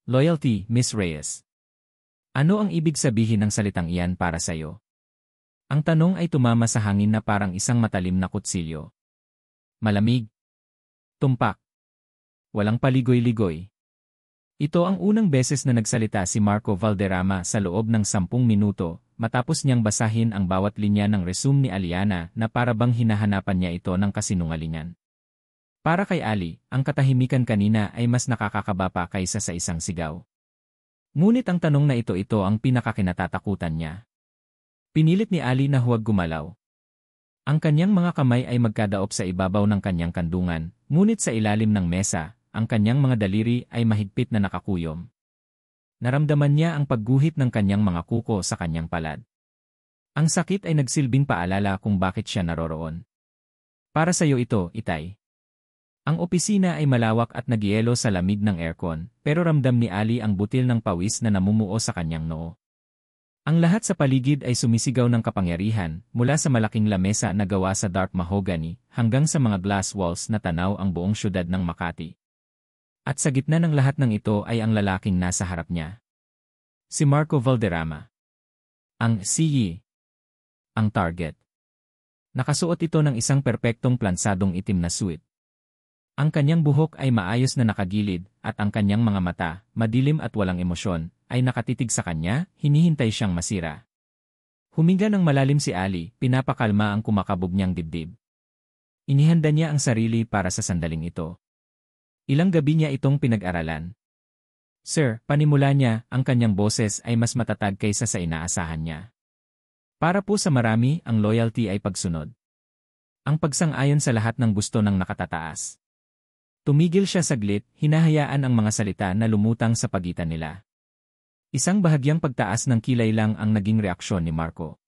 Loyalty, Miss Reyes. Ano ang ibig sabihin ng salitang iyan para sa'yo? Ang tanong ay tumama sa hangin na parang isang matalim na kutsilyo. Malamig. Tumpak. Walang paligoy-ligoy. Ito ang unang beses na nagsalita si Marco Valderrama sa loob ng 10 minuto, matapos niyang basahin ang bawat linya ng resume ni Aliana na para bang hinahanapan niya ito ng kasinungalingan. Para kay Ali, ang katahimikan kanina ay mas nakakakaba pa kaysa sa isang sigaw. Ngunit ang tanong na ito ang pinakakinatatakutan niya. Pinilit ni Ali na huwag gumalaw. Ang kanyang mga kamay ay magkadaop sa ibabaw ng kanyang kandungan, ngunit sa ilalim ng mesa, ang kanyang mga daliri ay mahigpit na nakakuyom. Naramdaman niya ang pagguhit ng kanyang mga kuko sa kanyang palad. Ang sakit ay nagsilbing paalala kung bakit siya naroroon. Para sa iyo ito, Itay. Ang opisina ay malawak at nagyelo sa lamig ng aircon, pero ramdam ni Ali ang butil ng pawis na namumuo sa kanyang noo. Ang lahat sa paligid ay sumisigaw ng kapangyarihan, mula sa malaking lamesa na gawa sa dark mahogany, hanggang sa mga glass walls na tanaw ang buong syudad ng Makati. At sa gitna ng lahat ng ito ay ang lalaking nasa harap niya. Si Marco Valderrama. Ang CEO. Ang target. Nakasuot ito ng isang perpektong plansadong itim na suit. Ang kanyang buhok ay maayos na nakagilid, at ang kanyang mga mata, madilim at walang emosyon, ay nakatitig sa kanya, hinihintay siyang masira. Huminga ng malalim si Ali, pinapakalma ang kumakabog niyang dibdib. Inihanda niya ang sarili para sa sandaling ito. Ilang gabi niya itong pinag-aralan. Sir, panimula niya, ang kanyang boses ay mas matatag kaysa sa inaasahan niya. Para po sa marami, ang loyalty ay pagsunod. Ang pagsang-ayon sa lahat ng gusto ng nakatataas. Tumigil siya saglit, hinahayaan ang mga salita na lumutang sa pagitan nila. Isang bahagyang pagtaas ng kilay lang ang naging reaksyon ni Marco.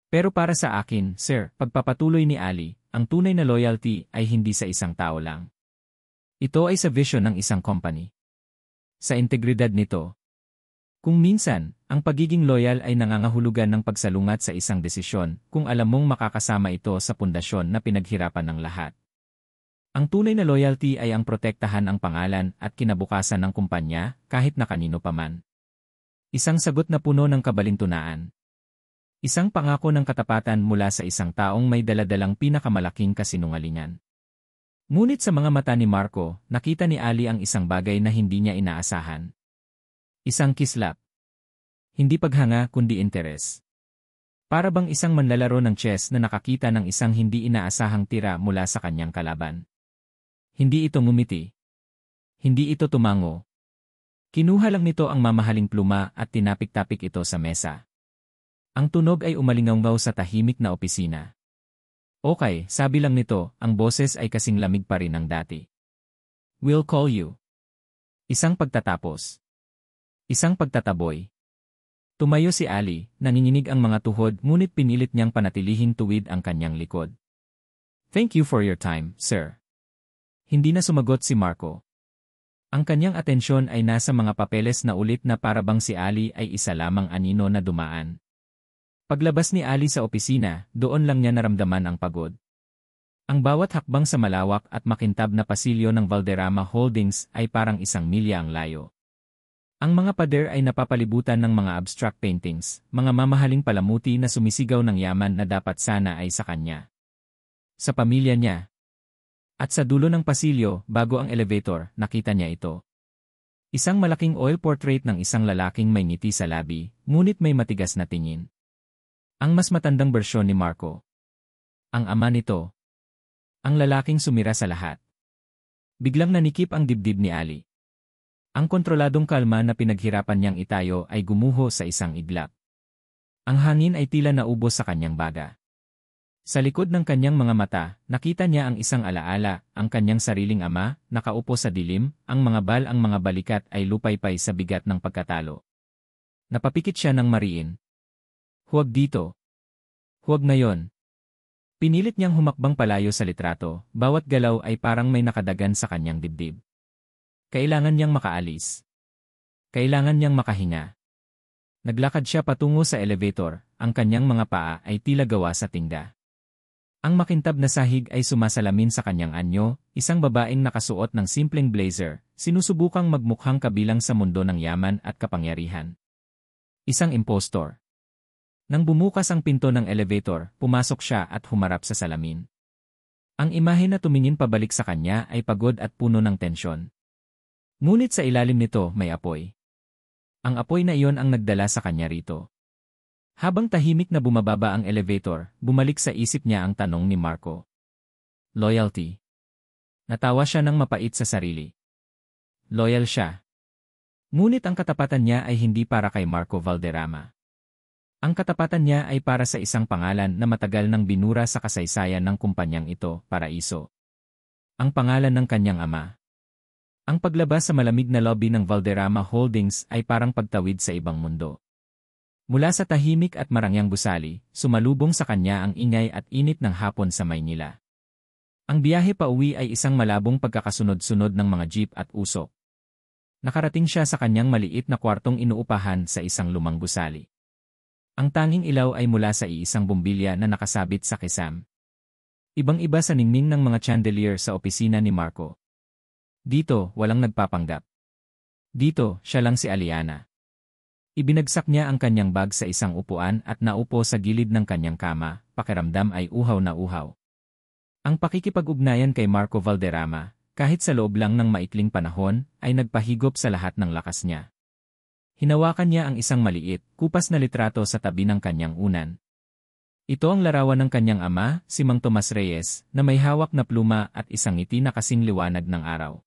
Pero para sa akin, sir, pagpapatuloy ni Ali, ang tunay na loyalty ay hindi sa isang tao lang. Ito ay sa vision ng isang company. Sa integridad nito. Kung minsan, ang pagiging loyal ay nangangahulugan ng pagsalungat sa isang desisyon kung alam mong makakasama ito sa pundasyon na pinaghirapan ng lahat. Ang tunay na loyalty ay ang protektahan ang pangalan at kinabukasan ng kumpanya kahit na kanino paman. Isang sagot na puno ng kabalintunaan. Isang pangako ng katapatan mula sa isang taong may daladalang pinakamalaking kasinungalingan. Ngunit sa mga mata ni Marco, nakita ni Ali ang isang bagay na hindi niya inaasahan. Isang kislap. Hindi paghanga kundi interes. Para bang isang manlalaro ng chess na nakakita ng isang hindi inaasahang tira mula sa kanyang kalaban. Hindi ito ngumiti. Hindi ito tumango. Kinuha lang nito ang mamahaling pluma at tinapik-tapik ito sa mesa. Ang tunog ay umalingaw sa tahimik na opisina. Okay, sabi lang nito, ang boses ay kasing lamig pa rin ng dati. We'll call you. Isang pagtatapos. Isang pagtataboy. Tumayo si Ali, nanginginig ang mga tuhod ngunit pinilit niyang panatilihing tuwid ang kanyang likod. Thank you for your time, sir. Hindi na sumagot si Marco. Ang kanyang atensyon ay nasa mga papeles na ulit na parabang si Ali ay isa lamang anino na dumaan. Paglabas ni Ali sa opisina, doon lang niya naramdaman ang pagod. Ang bawat hakbang sa malawak at makintab na pasilyo ng Valderrama Holdings ay parang isang milya ang layo. Ang mga pader ay napapalibutan ng mga abstract paintings, mga mamahaling palamuti na sumisigaw ng yaman na dapat sana ay sa kanya. Sa pamilya niya. At sa dulo ng pasilyo, bago ang elevator, nakita niya ito. Isang malaking oil portrait ng isang lalaking may ngiti sa labi, ngunit may matigas na tingin. Ang mas matandang bersyon ni Marco. Ang ama nito. Ang lalaking sumira sa lahat. Biglang nanikip ang dibdib ni Ali. Ang kontroladong kalma na pinaghirapan niyang itayo ay gumuho sa isang iglap. Ang hangin ay tila naubos sa kanyang baga. Sa likod ng kanyang mga mata, nakita niya ang isang alaala, ang kanyang sariling ama, nakaupo sa dilim, ang mga balikat ay lupaypay sa bigat ng pagkatalo. Napapikit siya ng mariin. Huwag dito. Huwag ngayon. Pinilit niyang humakbang palayo sa litrato, bawat galaw ay parang may nakadagan sa kanyang dibdib. Kailangan niyang makaalis. Kailangan niyang makahinga. Naglakad siya patungo sa elevator, ang kanyang mga paa ay tila gawa sa tingga. Ang makintab na sahig ay sumasalamin sa kanyang anyo, isang babaeng nakasuot ng simpleng blazer, sinusubukang magmukhang kabilang sa mundo ng yaman at kapangyarihan. Isang impostor. Nang bumukas ang pinto ng elevator, pumasok siya at humarap sa salamin. Ang imahe na tumingin pabalik sa kanya ay pagod at puno ng tensyon. Ngunit sa ilalim nito may apoy. Ang apoy na iyon ang nagdala sa kanya rito. Habang tahimik na bumababa ang elevator, bumalik sa isip niya ang tanong ni Marco. Loyalty. Natawa siya ng mapait sa sarili. Loyal siya. Ngunit ang katapatan niya ay hindi para kay Marco Valderrama. Ang katapatan niya ay para sa isang pangalan na matagal nang binura sa kasaysayan ng kumpanyang ito, Paraiso. Ang pangalan ng kanyang ama. Ang paglabas sa malamig na lobby ng Valderrama Holdings ay parang pagtawid sa ibang mundo. Mula sa tahimik at marangyang gusali, sumalubong sa kanya ang ingay at init ng hapon sa Maynila. Ang biyahe pa uwi ay isang malabong pagkakasunod-sunod ng mga jeep at usok. Nakarating siya sa kanyang maliit na kwartong inuupahan sa isang lumang gusali. Ang tanging ilaw ay mula sa iisang bombilya na nakasabit sa kisam. Ibang-iba sa ningning ng mga chandelier sa opisina ni Marco. Dito, walang nagpapanggap. Dito, siya lang si Aliana. Ibinagsak niya ang kanyang bag sa isang upuan at naupo sa gilid ng kanyang kama, pakiramdam ay uhaw na uhaw. Ang pakikipag-ugnayan kay Marco Valderrama, kahit sa loob lang ng maikling panahon, ay nagpahigop sa lahat ng lakas niya. Hinawakan niya ang isang maliit, kupas na litrato sa tabi ng kanyang unan. Ito ang larawan ng kanyang ama, si Mang Tomas Reyes, na may hawak na pluma at isang ngiti na kasing liwanag ng araw.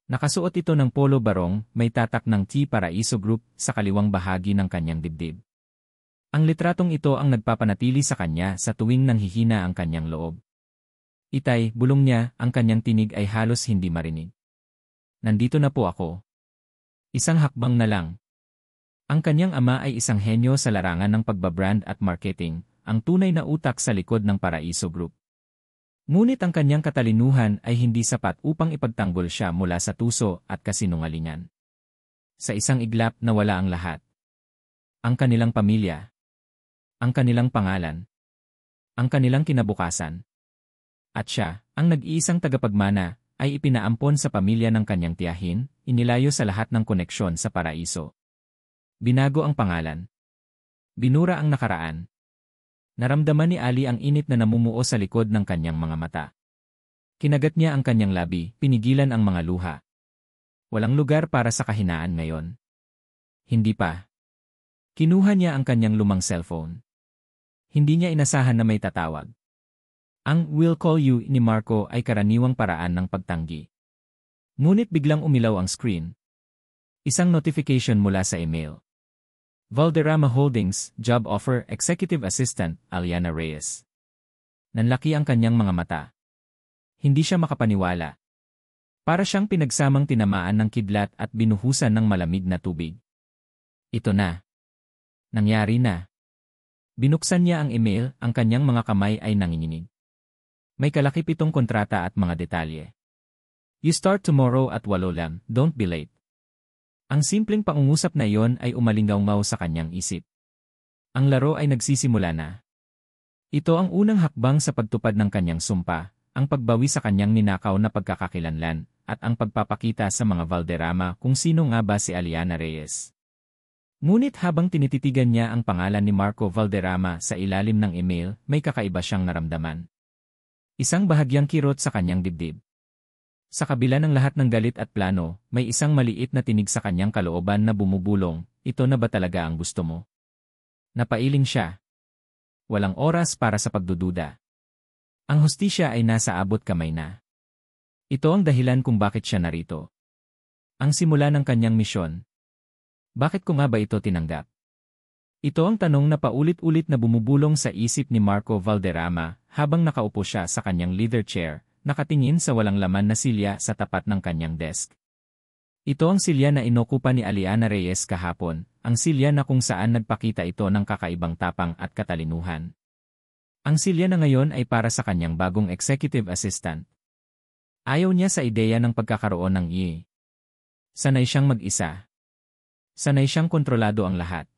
Nakasuot ito ng polo barong, may tatak ng T Paraiso Group sa kaliwang bahagi ng kanyang dibdib. Ang litratong ito ang nagpapanatili sa kanya sa tuwing nanghihina ang kanyang loob. Itay, bulong niya, ang kanyang tinig ay halos hindi marinig. Nandito na po ako. Isang hakbang na lang. Ang kanyang ama ay isang henyo sa larangan ng pagbabrand at marketing, ang tunay na utak sa likod ng Paraiso Group. Ngunit ang kanyang katalinuhan ay hindi sapat upang ipagtanggol siya mula sa tuso at kasinungalingan. Sa isang iglap nawala ang lahat. Ang kanilang pamilya. Ang kanilang pangalan. Ang kanilang kinabukasan. At siya, ang nag-iisang tagapagmana, ay ipinaampon sa pamilya ng kanyang tiyahin, inilayo sa lahat ng koneksyon sa Paraiso. Binago ang pangalan. Binura ang nakaraan. Naramdaman ni Ali ang init na namumuo sa likod ng kanyang mga mata. Kinagat niya ang kanyang labi, pinigilan ang mga luha. Walang lugar para sa kahinaan ngayon. Hindi pa. Kinuha niya ang kanyang lumang cellphone. Hindi niya inasahan na may tatawag. Ang "We'll call you" ni Marco ay karaniwang paraan ng pagtanggi. Ngunit biglang umilaw ang screen. Isang notification mula sa email. Valderrama Holdings, Job Offer, Executive Assistant, Aliana Reyes. Nanlaki ang kanyang mga mata. Hindi siya makapaniwala. Para siyang pinagsamang tinamaan ng kidlat at binuhusan ng malamig na tubig. Ito na. Nangyari na. Binuksan niya ang email, ang kanyang mga kamay ay nanginginig. May kalakip itong kontrata at mga detalye. You start tomorrow at 8 lang, don't be late. Ang simpleng pangungusap na iyon ay umalingaw-ngaw sa kanyang isip. Ang laro ay nagsisimula na. Ito ang unang hakbang sa pagtupad ng kanyang sumpa, ang pagbawi sa kanyang ninakaw na pagkakakilanlan, at ang pagpapakita sa mga Valderrama kung sino nga ba si Aliana Reyes. Ngunit habang tinititigan niya ang pangalan ni Marco Valderrama sa ilalim ng email, may kakaiba siyang naramdaman. Isang bahagyang kirot sa kanyang dibdib. Sa kabila ng lahat ng galit at plano, may isang maliit na tinig sa kanyang kalooban na bumubulong, ito na ba talaga ang gusto mo? Napailing siya. Walang oras para sa pagdududa. Ang hustisya ay nasa abot kamay na. Ito ang dahilan kung bakit siya narito. Ang simula ng kanyang misyon. Bakit ko nga ba ito tinanggap? Ito ang tanong na paulit-ulit na bumubulong sa isip ni Marco Valderrama habang nakaupo siya sa kanyang leather chair, nakatingin sa walang laman na silya sa tapat ng kanyang desk. Ito ang silya na inokupa ni Aliana Reyes kahapon, ang silya na kung saan nagpakita ito ng kakaibang tapang at katalinuhan. Ang silya na ngayon ay para sa kanyang bagong executive assistant. Ayaw niya sa ideya ng pagkakaroon ng Sanay siyang mag-isa. Sanay siyang kontrolado ang lahat.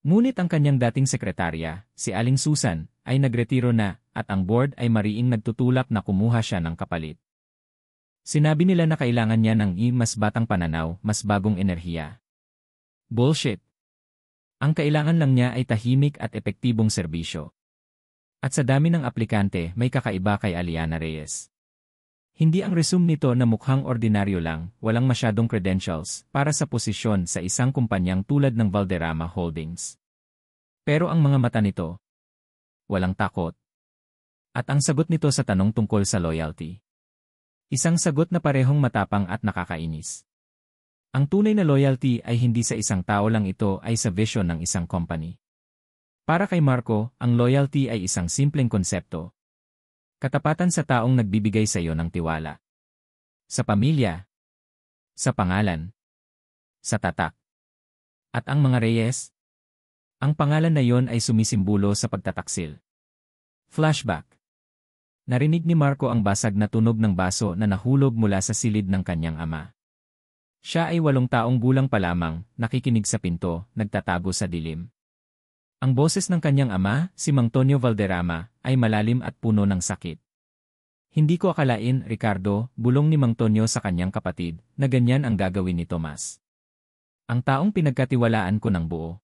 Ngunit ang kanyang dating sekretarya, si Aling Susan, ay nagretiro na, at ang board ay mariing nagtutulak na kumuha siya ng kapalit. Sinabi nila na kailangan niya ng mas batang pananaw, mas bagong enerhiya. Bullshit. Ang kailangan lang niya ay tahimik at epektibong serbisyo. At sa dami ng aplikante, may kakaiba kay Aliana Reyes. Hindi ang resume nito na mukhang ordinaryo lang, walang masyadong credentials, para sa posisyon sa isang kumpanyang tulad ng Valderrama Holdings. Pero ang mga mata nito, walang takot. At ang sagot nito sa tanong tungkol sa loyalty. Isang sagot na parehong matapang at nakakainis. Ang tunay na loyalty ay hindi sa isang tao lang, ito ay sa vision ng isang company. Para kay Marco, ang loyalty ay isang simpleng konsepto. Katapatan sa taong nagbibigay sa iyo ng tiwala. Sa pamilya. Sa pangalan. Sa tatak. At ang mga Reyes? Ang pangalan na yon ay sumisimbolo sa pagtataksil. Flashback. Narinig ni Marco ang basag na tunog ng baso na nahulog mula sa silid ng kanyang ama. Siya ay 8 taong gulang pa lamang, nakikinig sa pinto, nagtatago sa dilim. Ang boses ng kanyang ama, si Mang Tonyo Valderrama, ay malalim at puno ng sakit. Hindi ko akalain, Ricardo, bulong ni Mang Tonyo sa kanyang kapatid, na ganyan ang gagawin ni Tomas. Ang taong pinagkatiwalaan ko ng buo.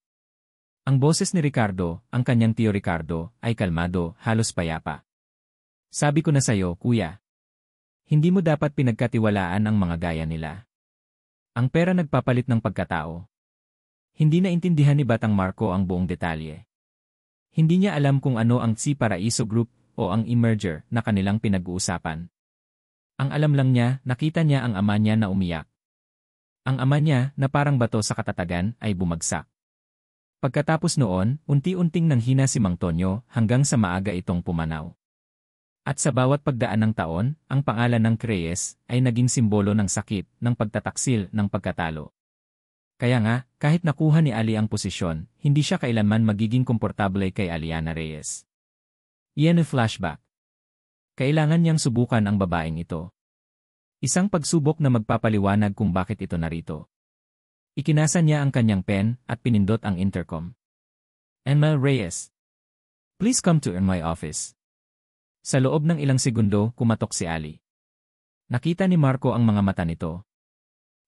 Ang boses ni Ricardo, ang kanyang tiyo Ricardo, ay kalmado, halos payapa. Sabi ko na sa'yo, kuya. Hindi mo dapat pinagkatiwalaan ang mga gaya nila. Ang pera nagpapalit ng pagkatao. Hindi naintindihan ni Batang Marco ang buong detalye. Hindi niya alam kung ano ang Si Paraiso Group o ang e-merger na kanilang pinag-uusapan. Ang alam lang niya, nakita niya ang ama niya na umiyak. Ang ama niya, na parang bato sa katatagan, ay bumagsak. Pagkatapos noon, unti-unting nanghina si Mang Tonyo hanggang sa maaga itong pumanaw. At sa bawat pagdaan ng taon, ang pangalan ng Reyes ay naging simbolo ng sakit, ng pagtataksil, ng pagkatalo. Kaya nga, kahit nakuha ni Ali ang posisyon, hindi siya kailanman magiging komportable kay Aliana Reyes. Iyan ang flashback. Kailangan niyang subukan ang babaeng ito. Isang pagsubok na magpapaliwanag kung bakit ito narito. Ikinasa niya ang kanyang pen at pinindot ang intercom. Enmel Reyes. Please come to my office. Sa loob ng ilang segundo, kumatok si Ali. Nakita ni Marco ang mga mata nito.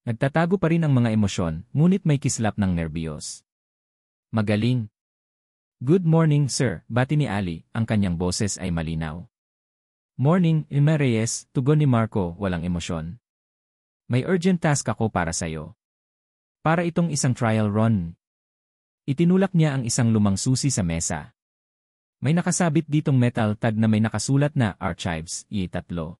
Nagtatago pa rin ang mga emosyon, ngunit may kislap ng nerbiyos. Magaling. Good morning, sir, bati ni Ali, ang kanyang boses ay malinaw. Morning, Irma Reyes, tugon ni Marco, walang emosyon. May urgent task ako para sa'yo. Para itong isang trial run. Itinulak niya ang isang lumang susi sa mesa. May nakasabit ditong metal tag na may nakasulat na Archives, I3.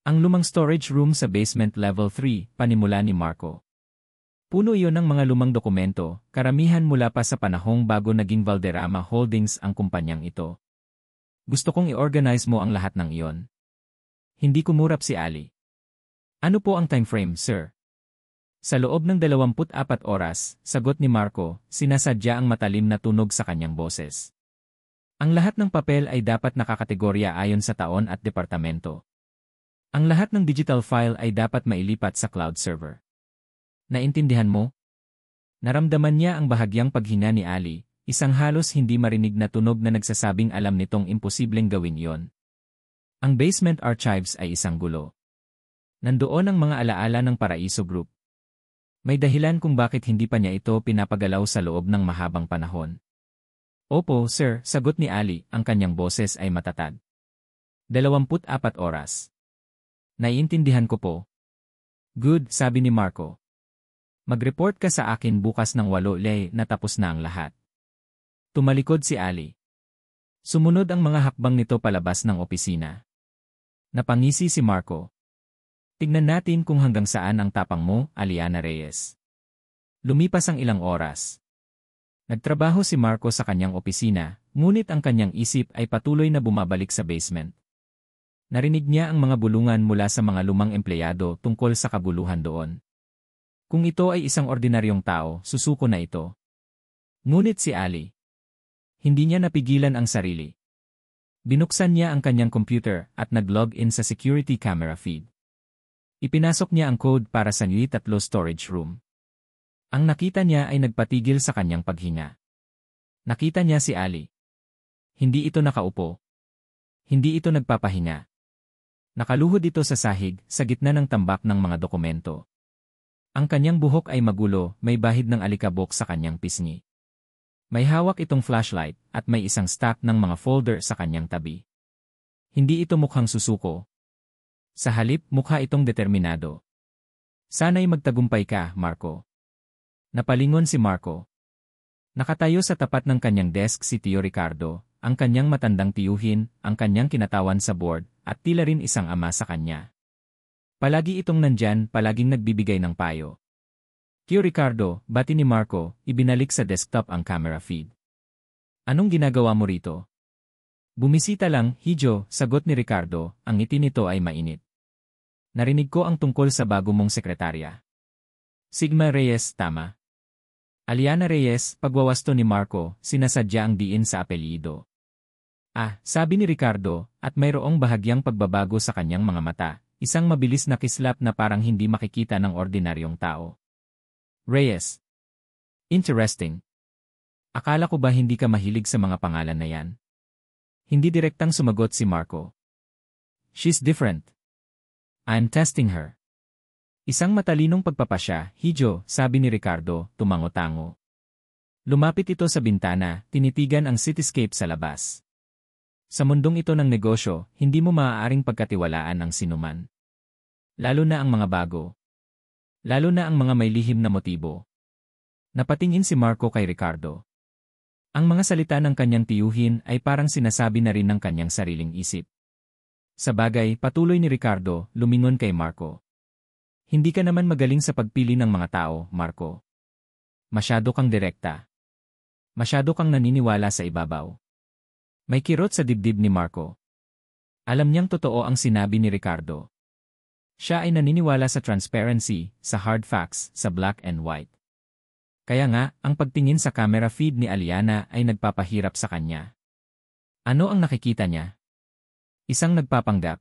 Ang lumang storage room sa basement level 3, panimula ni Marco. Puno iyon ng mga lumang dokumento, karamihan mula pa sa panahong bago naging Valderrama Holdings ang kumpanyang ito. Gusto kong i-organize mo ang lahat ng iyon. Hindi kumurap si Ali. Ano po ang time frame, sir? Sa loob ng 24 oras, sagot ni Marco, sinasadya ang matalim na tunog sa kanyang boses. Ang lahat ng papel ay dapat nakakategorya ayon sa taon at departamento. Ang lahat ng digital file ay dapat mailipat sa cloud server. Naintindihan mo? Naramdaman niya ang bahagyang paghinga ni Ali, isang halos hindi marinig na tunog na nagsasabing alam nitong imposibleng gawin iyon. Ang basement archives ay isang gulo. Nandoon ang mga alaala ng Paraiso Group. May dahilan kung bakit hindi pa niya ito pinapagalaw sa loob ng mahabang panahon. Opo, sir, sagot ni Ali, ang kanyang boses ay matatag. 24 oras. Naiintindihan ko po. Good, sabi ni Marco. Mag-report ka sa akin bukas ng 8 na tapos na ang lahat. Tumalikod si Ali. Sumunod ang mga hakbang nito palabas ng opisina. Napangisi si Marco. Tignan natin kung hanggang saan ang tapang mo, Aliana Reyes. Lumipas ang ilang oras. Nagtrabaho si Marco sa kanyang opisina, ngunit ang kanyang isip ay patuloy na bumabalik sa basement. Narinig niya ang mga bulungan mula sa mga lumang empleyado tungkol sa kabuluhan doon. Kung ito ay isang ordinaryong tao, susuko na ito. Ngunit si Ali. Hindi niya napigilan ang sarili. Binuksan niya ang kanyang computer at nag-log in sa security camera feed. Ipinasok niya ang code para sa I3 storage room. Ang nakita niya ay nagpatigil sa kanyang paghinga. Nakita niya si Ali. Hindi ito nakaupo. Hindi ito nagpapahinga. Nakaluhod ito sa sahig, sa gitna ng tambak ng mga dokumento. Ang kanyang buhok ay magulo, may bahid ng alikabok sa kanyang pisngi. May hawak itong flashlight, at may isang stack ng mga folder sa kanyang tabi. Hindi ito mukhang susuko. Sa halip, mukha itong determinado. Sana'y magtagumpay ka, Marco. Napalingon si Marco. Nakatayo sa tapat ng kanyang desk si Tio Ricardo, ang kanyang matandang tiyuhin, ang kanyang kinatawan sa board, at tila rin isang ama sa kanya. Palagi itong nandyan, palaging nagbibigay ng payo. Tio Ricardo, bati ni Marco, ibinalik sa desktop ang camera feed. Anong ginagawa mo rito? Bumisita lang, Hijo, sagot ni Ricardo, ang ngiti nito ay mainit. Narinig ko ang tungkol sa bago mong sekretarya. Sigma Reyes, tama. Aliana Reyes, pagwawasto ni Marco, sinasadya ang diin sa apelyido. Ah, sabi ni Ricardo, at mayroong bahagyang pagbabago sa kanyang mga mata, isang mabilis na kislap na parang hindi makikita ng ordinaryong tao. Reyes. Interesting. Akala ko ba hindi ka mahilig sa mga pangalan na yan? Hindi direktang sumagot si Marco. She's different. I'm testing her. Isang matalinong pagpapasya, Hijo, sabi ni Ricardo, tumango-tango. Lumapit ito sa bintana, tinitigan ang cityscape sa labas. Sa mundong ito ng negosyo, hindi mo maaaring pagkatiwalaan ang sinuman. Lalo na ang mga bago. Lalo na ang mga may lihim na motibo. Napatingin si Marco kay Ricardo. Ang mga salita ng kanyang tiyuhin ay parang sinasabi na rin ng kanyang sariling isip. Sa bagay, patuloy ni Ricardo, lumingon kay Marco. Hindi ka naman magaling sa pagpili ng mga tao, Marco. Masyado kang direkta. Masyado kang naniniwala sa ibabaw. May kirot sa dibdib ni Marco. Alam niyang totoo ang sinabi ni Ricardo. Siya ay naniniwala sa transparency, sa hard facts, sa black and white. Kaya nga, ang pagtingin sa camera feed ni Aliana ay nagpapahirap sa kanya. Ano ang nakikita niya? Isang nagpapanggap?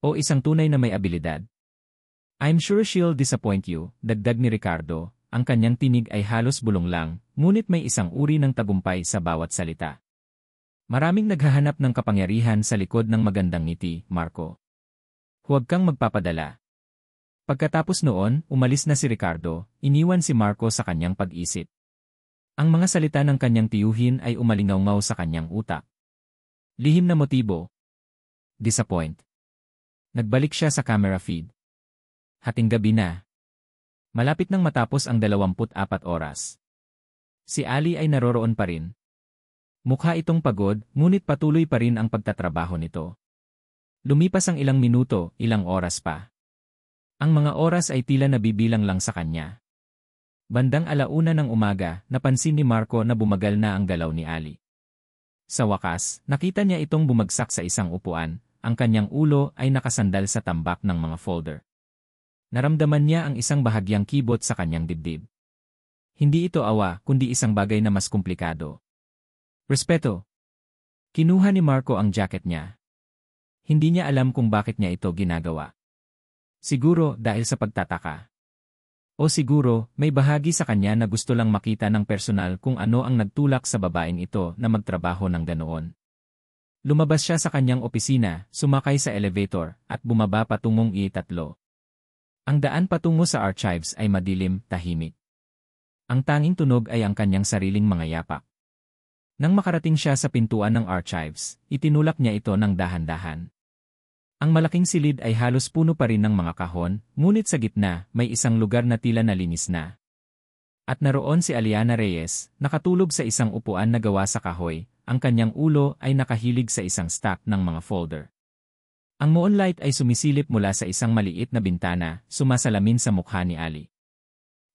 O isang tunay na may abilidad? I'm sure she'll disappoint you, dagdag ni Ricardo, ang kanyang tinig ay halos bulong lang, ngunit may isang uri ng tagumpay sa bawat salita. Maraming naghahanap ng kapangyarihan sa likod ng magandang ngiti, Marco. Huwag kang magpapadala. Pagkatapos noon, umalis na si Ricardo, iniwan si Marco sa kanyang pag-isip. Ang mga salita ng kanyang tiyuhin ay umalingaw-ngaw sa kanyang utak. Lihim na motibo. Disappoint. Nagbalik siya sa camera feed. Hating gabi na. Malapit nang matapos ang 24 oras. Si Ali ay naroroon pa rin. Mukha itong pagod, ngunit patuloy pa rin ang pagtatrabaho nito. Lumipas ang ilang minuto, ilang oras pa. Ang mga oras ay tila nabibilang lang sa kanya. Bandang 1:00 ng umaga, napansin ni Marco na bumagal na ang galaw ni Ali. Sa wakas, nakita niya itong bumagsak sa isang upuan, ang kanyang ulo ay nakasandal sa tambak ng mga folder. Naramdaman niya ang isang bahagyang kibot sa kanyang dibdib. Hindi ito awa, kundi isang bagay na mas komplikado. Respeto. Kinuha ni Marco ang jacket niya. Hindi niya alam kung bakit niya ito ginagawa. Siguro dahil sa pagtataka. O siguro, may bahagi sa kanya na gusto lang makita ng personal kung ano ang nagtulak sa babaeng ito na magtrabaho ng ganoon. Lumabas siya sa kanyang opisina, sumakay sa elevator, at bumaba patungong I-3. Ang daan patungo sa archives ay madilim, tahimik. Ang tanging tunog ay ang kanyang sariling mga yapak. Nang makarating siya sa pintuan ng archives, itinulak niya ito ng dahan-dahan. Ang malaking silid ay halos puno pa rin ng mga kahon, ngunit sa gitna, may isang lugar na tila nalinis na. At naroon si Aliana Reyes, nakatulog sa isang upuan na gawa sa kahoy, ang kanyang ulo ay nakahilig sa isang stack ng mga folder. Ang moonlight ay sumisilip mula sa isang maliit na bintana, sumasalamin sa mukha ni Ali.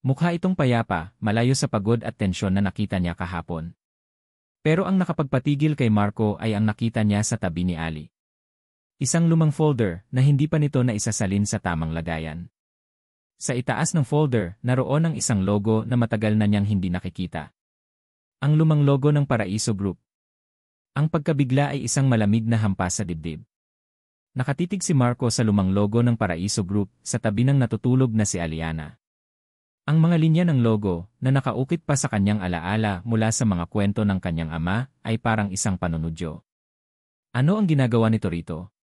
Mukha itong payapa, malayo sa pagod at tensyon na nakita niya kahapon. Pero ang nakapagpatigil kay Marco ay ang nakita niya sa tabi ni Ali. Isang lumang folder na hindi pa nito naisasalin sa tamang lagayan. Sa itaas ng folder, naroon ang isang logo na matagal na niyang hindi nakikita. Ang lumang logo ng Paraiso Group. Ang pagkabigla ay isang malamig na hampas sa dibdib. Nakatitig si Marco sa lumang logo ng Paraiso Group sa tabi ng natutulog na si Aliana. Ang mga linya ng logo, na nakaukit pa sa kanyang alaala mula sa mga kwento ng kanyang ama, ay parang isang panunudyo. Ano ang ginagawa nito rito?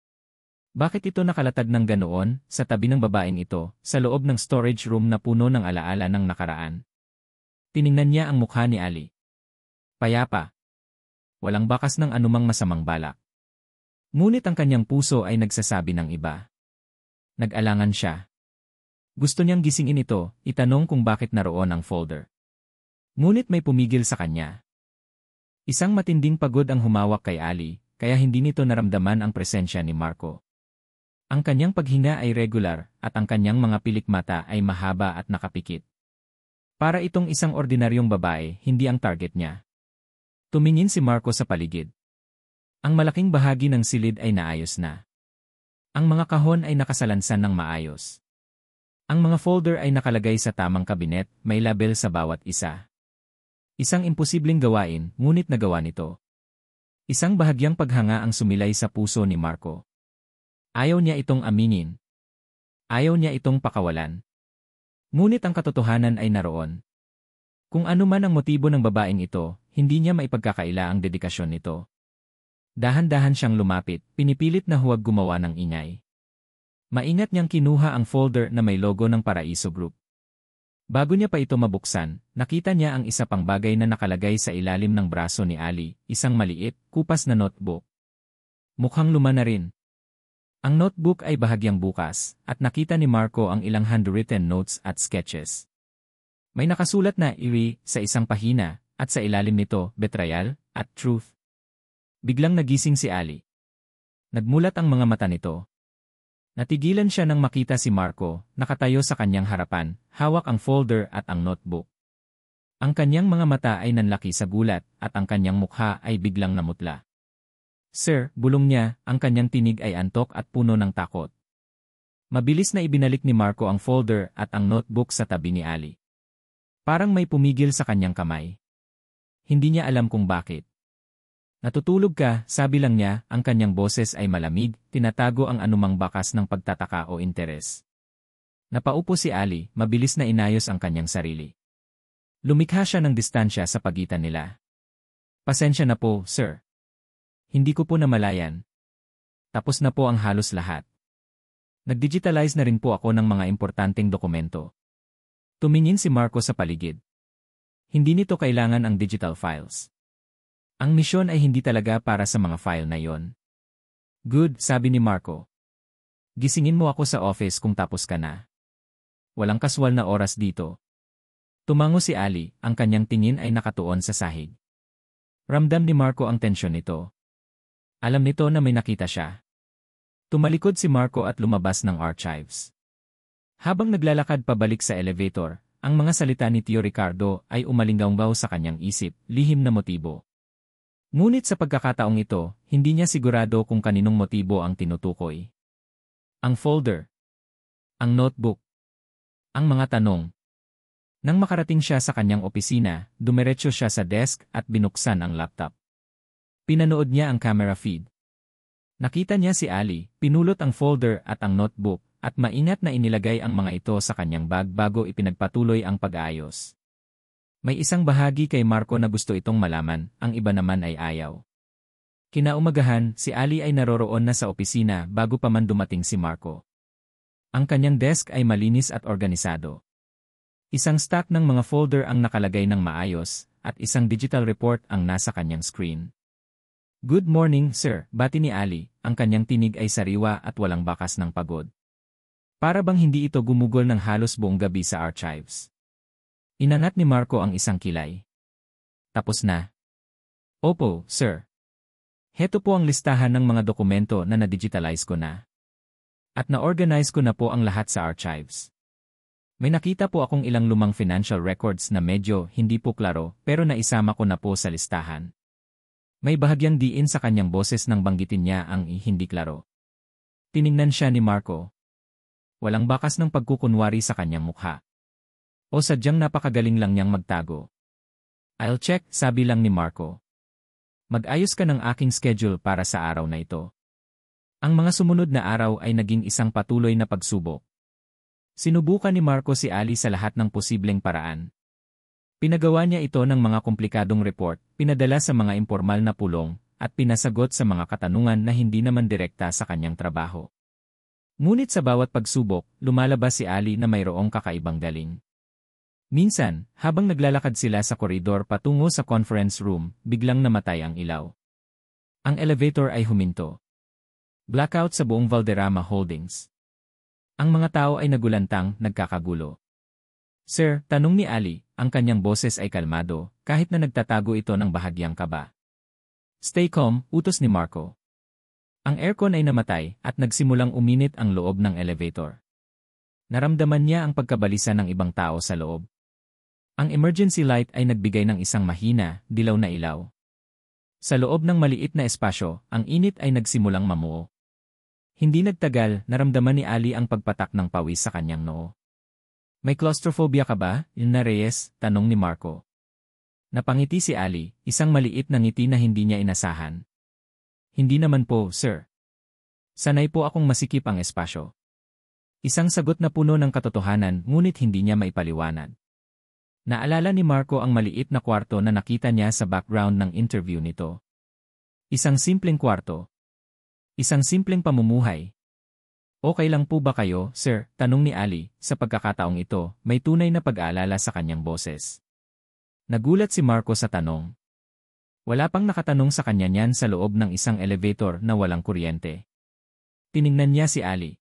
Bakit ito nakalatag ng ganoon, sa tabi ng babaeng ito, sa loob ng storage room na puno ng alaala ng nakaraan? Tiningnan niya ang mukha ni Ali. Payapa. Walang bakas ng anumang masamang balak. Ngunit ang kanyang puso ay nagsasabi ng iba. Nag-alangan siya. Gusto niyang gisingin ito, itanong kung bakit naroon ang folder. Ngunit may pumigil sa kanya. Isang matinding pagod ang humawak kay Ali, kaya hindi nito naramdaman ang presensya ni Marco. Ang kanyang paghinga ay regular, at ang kanyang mga pilikmata ay mahaba at nakapikit. Para itong isang ordinaryong babae, hindi ang target niya. Tumingin si Marco sa paligid. Ang malaking bahagi ng silid ay naayos na. Ang mga kahon ay nakasalansan ng maayos. Ang mga folder ay nakalagay sa tamang kabinet, may label sa bawat isa. Isang imposibleng gawain, ngunit nagawa nito. Isang bahagyang paghanga ang sumilay sa puso ni Marco. Ayaw niya itong aminin. Ayaw niya itong pakawalan. Ngunit ang katotohanan ay naroon. Kung ano man ang motibo ng babaeng ito, hindi niya maipagkakaila ang dedikasyon nito. Dahan-dahan siyang lumapit, pinipilit na huwag gumawa ng ingay. Maingat niyang kinuha ang folder na may logo ng Paraiso Group. Bago niya pa ito mabuksan, nakita niya ang isa pang bagay na nakalagay sa ilalim ng braso ni Ali, isang maliit, kupas na notebook. Mukhang luma na rin. Ang notebook ay bahagyang bukas, at nakita ni Marco ang ilang handwritten notes at sketches. May nakasulat na "Iri" sa isang pahina, at sa ilalim nito, "Betrayal" at "Truth." Biglang nagising si Ali. Nagmulat ang mga mata nito. Natigilan siya nang makita si Marco, nakatayo sa kanyang harapan, hawak ang folder at ang notebook. Ang kanyang mga mata ay nanlaki sa gulat, at ang kanyang mukha ay biglang namutla. "Sir," bulong niya, ang kanyang tinig ay antok at puno ng takot. Mabilis na ibinalik ni Marco ang folder at ang notebook sa tabi ni Ali. Parang may pumigil sa kanyang kamay. Hindi niya alam kung bakit. "Natutulog ka," sabi lang niya, ang kanyang boses ay malamig, tinatago ang anumang bakas ng pagtataka o interes. Napaupo si Ali, mabilis na inayos ang kanyang sarili. Lumikha siya ng distansya sa pagitan nila. "Pasensya na po, sir. Hindi ko po namalayan. Tapos na po ang halos lahat. Nag-digitalize na rin po ako ng mga importanteng dokumento." Tumingin si Marco sa paligid. Hindi nito kailangan ang digital files. Ang misyon ay hindi talaga para sa mga file na yon. "Good," sabi ni Marco. "Gisingin mo ako sa office kung tapos ka na. Walang kaswal na oras dito." Tumango si Ali, ang kanyang tingin ay nakatuon sa sahig. Ramdam ni Marco ang tensyon nito. Alam nito na may nakita siya. Tumalikod si Marco at lumabas ng archives. Habang naglalakad pabalik sa elevator, ang mga salita ni Tio Ricardo ay umalinggaw sa kanyang isip, lihim na motibo. Ngunit sa pagkakataong ito, hindi niya sigurado kung kaninong motibo ang tinutukoy. Ang folder. Ang notebook. Ang mga tanong. Nang makarating siya sa kanyang opisina, dumiretso siya sa desk at binuksan ang laptop. Pinanood niya ang camera feed. Nakita niya si Ali, pinulot ang folder at ang notebook, at maingat na inilagay ang mga ito sa kanyang bag bago ipinagpatuloy ang pag-aayos. May isang bahagi kay Marco na gusto itong malaman, ang iba naman ay ayaw. Kinaumagahan, si Ali ay naroroon na sa opisina bago pa man dumating si Marco. Ang kanyang desk ay malinis at organisado. Isang stack ng mga folder ang nakalagay ng maayos, at isang digital report ang nasa kanyang screen. "Good morning, sir," bati ni Ali, ang kanyang tinig ay sariwa at walang bakas ng pagod. Para bang hindi ito gumugol ng halos buong gabi sa archives. Inangat ni Marco ang isang kilay. "Tapos na?" "Opo, sir. Heto po ang listahan ng mga dokumento na na-digitalize ko na. At na-organize ko na po ang lahat sa archives. May nakita po akong ilang lumang financial records na medyo hindi po klaro pero naisama ko na po sa listahan." May bahagyang diin sa kanyang boses nang banggitin niya ang hindi klaro. Tiningnan siya ni Marco. Walang bakas ng pagkukunwari sa kanyang mukha. O sadyang napakagaling lang niyang magtago. "I'll check," sabi lang ni Marco. "Mag-ayos ka ng aking schedule para sa araw na ito." Ang mga sumunod na araw ay naging isang patuloy na pagsubok. Sinubukan ni Marco si Ali sa lahat ng posibleng paraan. Pinagawa niya ito ng mga komplikadong report, pinadala sa mga impormal na pulong, at pinasagot sa mga katanungan na hindi naman direkta sa kanyang trabaho. Ngunit sa bawat pagsubok, lumalabas si Ali na mayroong kakaibang galing. Minsan, habang naglalakad sila sa koridor patungo sa conference room, biglang namatay ang ilaw. Ang elevator ay huminto. Blackout sa buong Valderrama Holdings. Ang mga tao ay nagulantang, nagkakagulo. Sir, tanong ni Ali, ang kanyang boses ay kalmado, kahit na nagtatago ito ng bahagyang kaba. Stay calm, utos ni Marco. Ang aircon ay namatay at nagsimulang uminit ang loob ng elevator. Naramdaman niya ang pagkabalisa ng ibang tao sa loob. Ang emergency light ay nagbigay ng isang mahina, dilaw na ilaw. Sa loob ng maliit na espasyo, ang init ay nagsimulang mamuo. Hindi nagtagal, naramdaman ni Ali ang pagpatak ng pawis sa kanyang noo. May claustrophobia ka ba, Ilna Reyes? Tanong ni Marco. Napangiti si Ali, isang maliit na ngiti na hindi niya inasahan. Hindi naman po, sir. Sanay po akong masikip ang espasyo. Isang sagot na puno ng katotohanan ngunit hindi niya maipaliwanag. Naalala ni Marco ang maliit na kwarto na nakita niya sa background ng interview nito. Isang simpleng kwarto. Isang simpleng pamumuhay. Okay lang po ba kayo, sir? Tanong ni Ali. Sa pagkakataong ito, may tunay na pag-aalala sa kanyang boses. Nagulat si Marco sa tanong. Wala pang nakatanong sa kanya niyan sa loob ng isang elevator na walang kuryente. Tiningnan niya si Ali.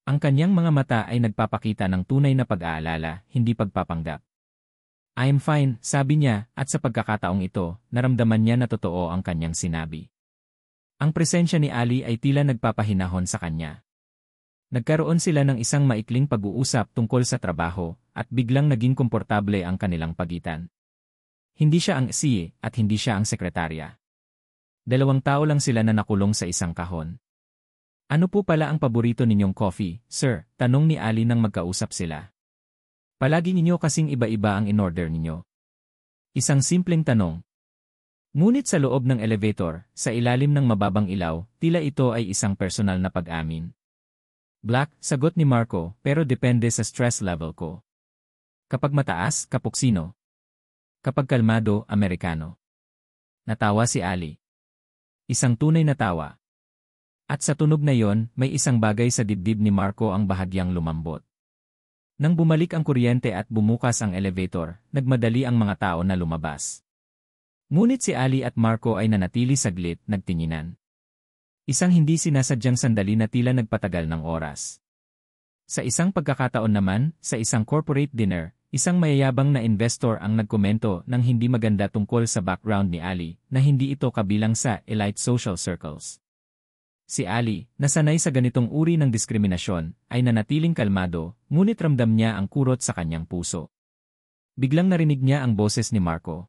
Ang kanyang mga mata ay nagpapakita ng tunay na pag-aalala, hindi pagpapanggap. I'm fine, sabi niya, at sa pagkakataong ito, naramdaman niya na totoo ang kanyang sinabi. Ang presensya ni Ali ay tila nagpapahinahon sa kanya. Nagkaroon sila ng isang maikling pag-uusap tungkol sa trabaho, at biglang naging komportable ang kanilang pagitan. Hindi siya ang CEO, at hindi siya ang sekretarya. 2 tao lang sila na nakulong sa isang kahon. Ano po pala ang paborito ninyong coffee, sir? Tanong ni Ali nang magkausap sila. Palagi ninyo kasing iba-iba ang in-order ninyo. Isang simpleng tanong. Ngunit sa loob ng elevator, sa ilalim ng mababang ilaw, tila ito ay isang personal na pag-amin. Black, sagot ni Marco, pero depende sa stress level ko. Kapag mataas, kapuksino. Kapag kalmado, Amerikano. Natawa si Ali. Isang tunay na tawa. At sa tunog na yon, may isang bagay sa dibdib ni Marco ang bahagyang lumambot. Nang bumalik ang kuryente at bumukas ang elevator, nagmadali ang mga tao na lumabas. Ngunit si Ali at Marco ay nanatili saglit, nagtinginan. Isang hindi sinasadyang sandali na tila nagpatagal ng oras. Sa isang pagkakataon naman, sa isang corporate dinner, isang mayayabang na investor ang nagkomento ng hindi maganda tungkol sa background ni Ali na hindi ito kabilang sa elite social circles. Si Ali, na sanay sa ganitong uri ng diskriminasyon, ay nanatiling kalmado, ngunit ramdam niya ang kurot sa kanyang puso. Biglang narinig niya ang boses ni Marco.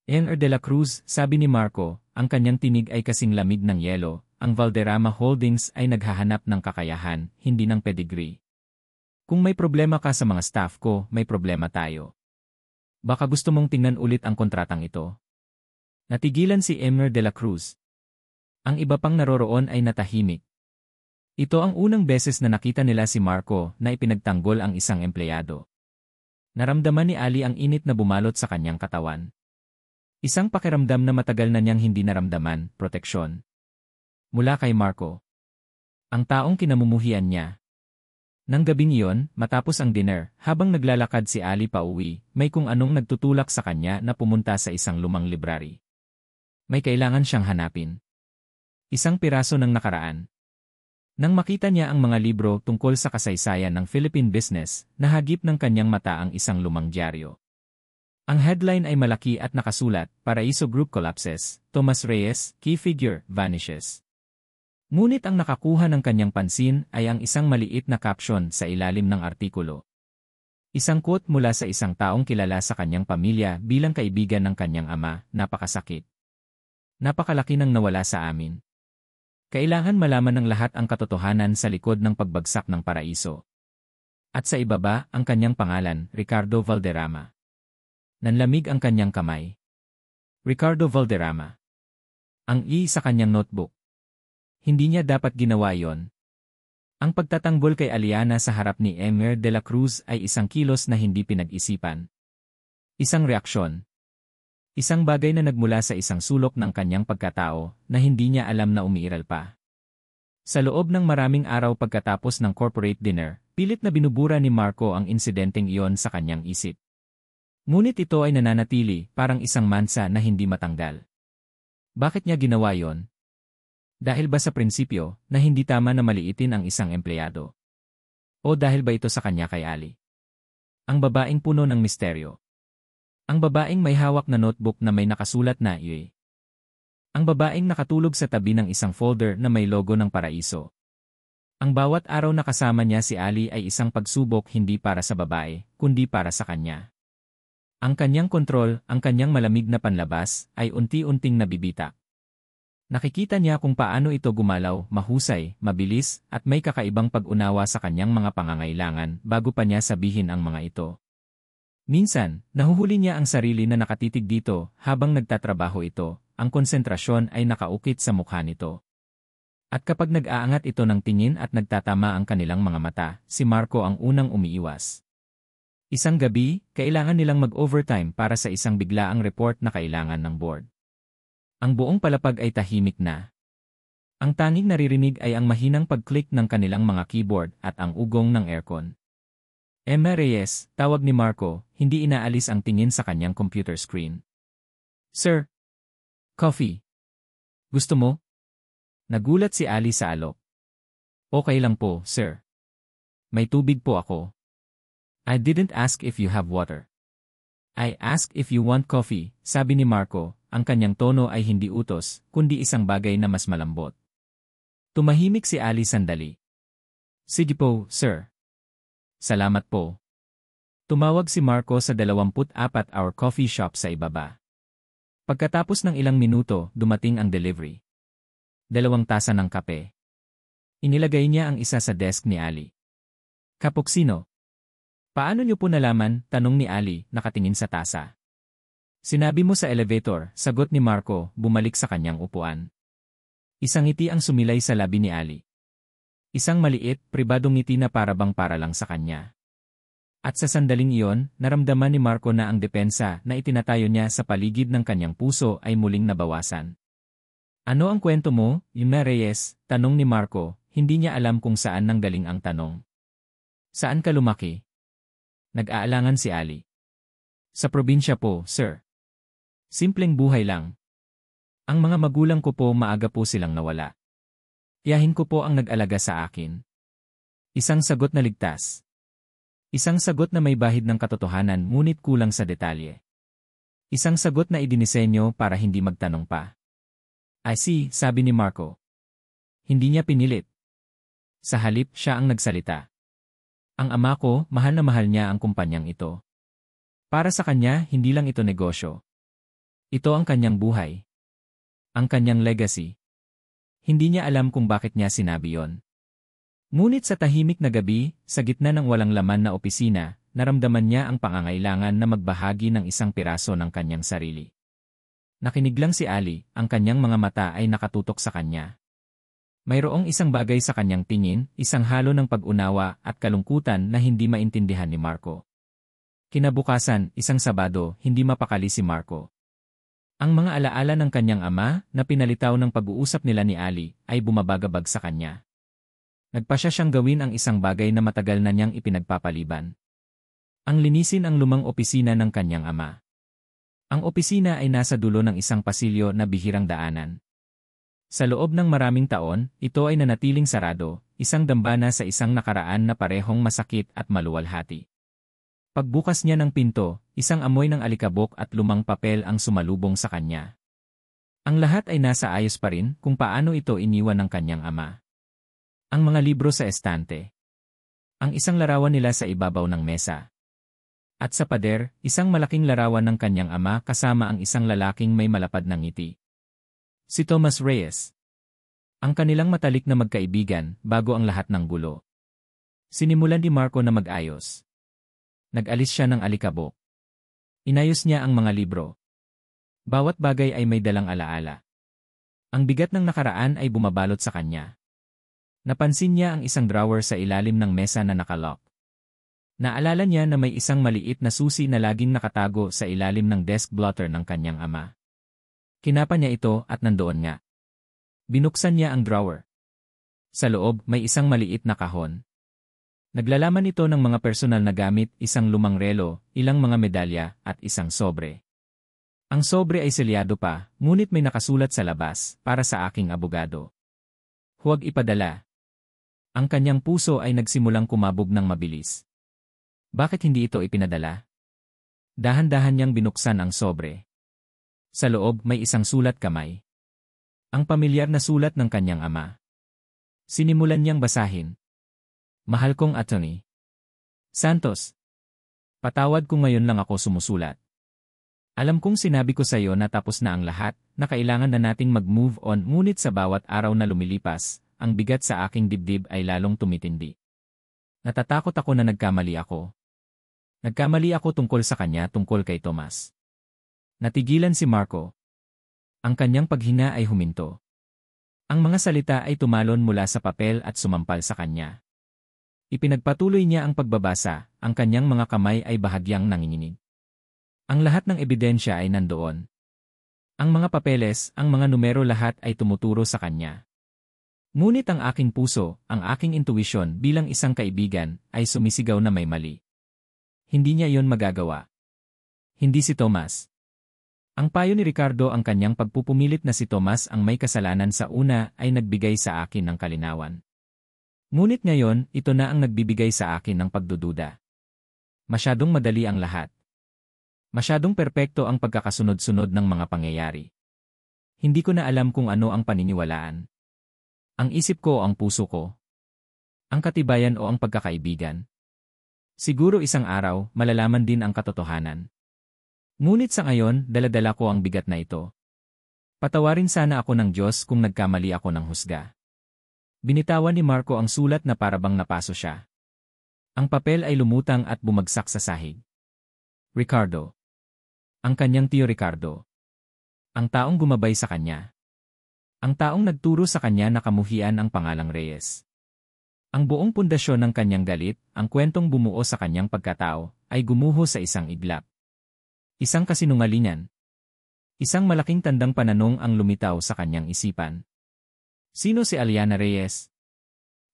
Enr de la Cruz, sabi ni Marco, ang kanyang tinig ay kasing lamig ng yelo, ang Valderrama Holdings ay naghahanap ng kakayahan, hindi ng pedigree. Kung may problema ka sa mga staff ko, may problema tayo. Baka gusto mong tingnan ulit ang kontratang ito. Natigilan si Enr de la Cruz. Ang iba pang naroroon ay natahimik. Ito ang unang beses na nakita nila si Marco na ipinagtanggol ang isang empleyado. Naramdaman ni Ali ang init na bumalot sa kanyang katawan. Isang pakiramdam na matagal na niyang hindi naramdaman, proteksyon. Mula kay Marco. Ang taong kinamumuhian niya. Nang gabing iyon, matapos ang dinner, habang naglalakad si Ali pauwi, may kung anong nagtutulak sa kanya na pumunta sa isang lumang library. May kailangan siyang hanapin. Isang piraso ng nakaraan. Nang makita niya ang mga libro tungkol sa kasaysayan ng Philippine business, nahagip ng kanyang mata ang isang lumang dyaryo. Ang headline ay malaki at nakasulat, Paraiso Group Collapses, Tomas Reyes, Key Figure, Vanishes. Ngunit ang nakakuha ng kanyang pansin ay ang isang maliit na caption sa ilalim ng artikulo. Isang quote mula sa isang taong kilala sa kanyang pamilya bilang kaibigan ng kanyang ama, napakasakit. Napakalaki ng nawala sa amin. Kailangan malaman ng lahat ang katotohanan sa likod ng pagbagsak ng paraiso. At sa ibaba, ang kanyang pangalan, Ricardo Valderrama. Nanlamig ang kanyang kamay. Ricardo Valderrama. Ang I sa kanyang notebook. Hindi niya dapat ginawa yon. Ang pagtatanggol kay Aliana sa harap ni Enr de la Cruz ay isang kilos na hindi pinag-isipan. Isang reaksyon. Isang bagay na nagmula sa isang sulok ng kanyang pagkatao na hindi niya alam na umiiral pa. Sa loob ng maraming araw pagkatapos ng corporate dinner, pilit na binubura ni Marco ang insidenteng iyon sa kanyang isip. Ngunit ito ay nananatili, parang isang mansa na hindi matanggal. Bakit niya ginawa yon? Dahil ba sa prinsipyo na hindi tama na maliitin ang isang empleyado? O dahil ba ito sa kanya kay Ali? Ang babaeng puno ng misteryo. Ang babaeng may hawak na notebook na may nakasulat na "Yue". Ang babaeng nakatulog sa tabi ng isang folder na may logo ng paraiso. Ang bawat araw na kasama niya si Ali ay isang pagsubok hindi para sa babae, kundi para sa kanya. Ang kanyang kontrol, ang kanyang malamig na panlabas, ay unti-unting nabibitak. Nakikita niya kung paano ito gumalaw, mahusay, mabilis, at may kakaibang pag-unawa sa kanyang mga pangangailangan bago pa niya sabihin ang mga ito. Minsan, nahuhuli niya ang sarili na nakatitig dito habang nagtatrabaho ito. Ang konsentrasyon ay nakaukit sa mukha nito. At kapag nag-aangat ito ng tingin at nagtatama ang kanilang mga mata, si Marco ang unang umiiwas. Isang gabi, kailangan nilang mag-overtime para sa isang biglaang report na kailangan ng board. Ang buong palapag ay tahimik na. Ang tanging naririnig ay ang mahinang pag-click ng kanilang mga keyboard at ang ugong ng aircon. Emma Reyes, tawag ni Marco, hindi inaalis ang tingin sa kanyang computer screen. Sir, coffee. Gusto mo? Nagulat si Ali sa alok. Okay lang po, sir. May tubig po ako. I didn't ask if you have water. I asked if you want coffee, sabi ni Marco, ang kanyang tono ay hindi utos, kundi isang bagay na mas malambot. Tumahimik si Ali sandali. Sige po, sir. Salamat po. Tumawag si Marco sa 24-hour coffee shop sa ibaba. Pagkatapos ng ilang minuto, dumating ang delivery. 2 tasa ng kape. Inilagay niya ang isa sa desk ni Ali. Cappuccino. Paano niyo po nalaman? Tanong ni Ali, nakatingin sa tasa. Sinabi mo sa elevator, sagot ni Marco, bumalik sa kanyang upuan. Isang ngiti ang sumilay sa labi ni Ali. Isang maliit, pribadong ngiti na para lang sa kanya. At sa sandaling iyon, naramdaman ni Marco na ang depensa na itinatayo niya sa paligid ng kanyang puso ay muling nabawasan. Ano ang kwento mo, Emma Reyes? Tanong ni Marco, hindi niya alam kung saan nanggaling ang tanong. Saan ka lumaki? Nag-aalangan si Ali. Sa probinsya po, sir. Simpleng buhay lang. Ang mga magulang ko po maaga po silang nawala. Tiyahin ko po ang nag-alaga sa akin. Isang sagot na ligtas. Isang sagot na may bahid ng katotohanan ngunit kulang sa detalye. Isang sagot na idinisenyo para hindi magtanong pa. I see, sabi ni Marco. Hindi niya pinilit. Sa halip, siya ang nagsalita. Ang ama ko, mahal na mahal niya ang kumpanyang ito. Para sa kanya, hindi lang ito negosyo. Ito ang kanyang buhay. Ang kanyang legacy. Hindi niya alam kung bakit niya sinabi yon. Ngunit sa tahimik na gabi, sa gitna ng walang laman na opisina, naramdaman niya ang pangangailangan na magbahagi ng isang piraso ng kanyang sarili. Nakinig lang si Ali, ang kanyang mga mata ay nakatutok sa kanya. Mayroong isang bagay sa kanyang tingin, isang halo ng pag-unawa at kalungkutan na hindi maintindihan ni Marco. Kinabukasan, isang Sabado, hindi mapakali si Marco. Ang mga alaala ng kanyang ama, na pinalitaw ng pag-uusap nila ni Ali, ay bumabagabag sa kanya. Nagpasya siyang gawin ang isang bagay na matagal na niyang ipinagpapaliban. Ang linisin ang lumang opisina ng kanyang ama. Ang opisina ay nasa dulo ng isang pasilyo na bihirang daanan. Sa loob ng maraming taon, ito ay nanatiling sarado, isang dambana sa isang nakaraan na parehong masakit at maluwalhati. Pagbukas niya ng pinto, isang amoy ng alikabok at lumang papel ang sumalubong sa kanya. Ang lahat ay nasa ayos pa rin kung paano ito iniwan ng kanyang ama. Ang mga libro sa estante. Ang isang larawan nila sa ibabaw ng mesa. At sa pader, isang malaking larawan ng kanyang ama kasama ang isang lalaking may malapad na ngiti. Si Thomas Reyes. Ang kanilang matalik na magkaibigan bago ang lahat ng gulo. Sinimulan ni Marco na mag-ayos. Nag-alis siya ng alikabok. Inayos niya ang mga libro. Bawat bagay ay may dalang alaala. Ang bigat ng nakaraan ay bumabalot sa kanya. Napansin niya ang isang drawer sa ilalim ng mesa na nakalock. Naalala niya na may isang maliit na susi na laging nakatago sa ilalim ng desk blotter ng kanyang ama. Kinapa niya ito at nandoon nga. Binuksan niya ang drawer. Sa loob, may isang maliit na kahon. Naglalaman ito ng mga personal na gamit, isang lumang relo, ilang mga medalya, at isang sobre. Ang sobre ay selyado pa, ngunit may nakasulat sa labas, para sa aking abogado. Huwag ipadala. Ang kanyang puso ay nagsimulang kumabog ng mabilis. Bakit hindi ito ipinadala? Dahan-dahan niyang binuksan ang sobre. Sa loob may isang sulat kamay. Ang pamilyar na sulat ng kanyang ama. Sinimulan niyang basahin. Mahal kong Atty. Santos. Patawad kung ngayon lang ako sumusulat. Alam kong sinabi ko sa iyo na tapos na ang lahat, na kailangan na nating mag-move on, ngunit sa bawat araw na lumilipas, ang bigat sa aking dibdib ay lalong tumitindi. Natatakot ako na nagkamali ako. Nagkamali ako tungkol sa kanya, tungkol kay Tomas. Natigilan si Marco. Ang kanyang paghina ay huminto. Ang mga salita ay tumalon mula sa papel at sumampal sa kanya. Ipinagpatuloy niya ang pagbabasa, ang kanyang mga kamay ay bahagyang nanginginig. Ang lahat ng ebidensya ay nandoon. Ang mga papeles, ang mga numero, lahat ay tumuturo sa kanya. Ngunit ang aking puso, ang aking intuition bilang isang kaibigan, ay sumisigaw na may mali. Hindi niya iyon magagawa. Hindi si Tomas. Ang payo ni Ricardo, ang kanyang pagpupumilit na si Tomas ang may kasalanan sa una, ay nagbigay sa akin ng kalinawan. Ngunit ngayon, ito na ang nagbibigay sa akin ng pagdududa. Masyadong madali ang lahat. Masyadong perpekto ang pagkakasunod-sunod ng mga pangyayari. Hindi ko na alam kung ano ang paniniwalaan. Ang isip ko o ang puso ko? Ang katibayan o ang pagkakaibigan? Siguro isang araw, malalaman din ang katotohanan. Ngunit sa ngayon, dala-dala ko ang bigat na ito. Patawarin sana ako ng Diyos kung nagkamali ako ng husga. Binitawan ni Marco ang sulat na parabang napaso siya. Ang papel ay lumutang at bumagsak sa sahig. Ricardo. Ang kanyang tiyo Ricardo. Ang taong gumabay sa kanya. Ang taong nagturo sa kanya na kamuhian ang pangalang Reyes. Ang buong pundasyon ng kanyang galit, ang kwentong bumuo sa kanyang pagkatao, ay gumuho sa isang iglap. Isang kasinungalingan. Isang malaking tandang pananong ang lumitaw sa kanyang isipan. Sino si Aliana Reyes?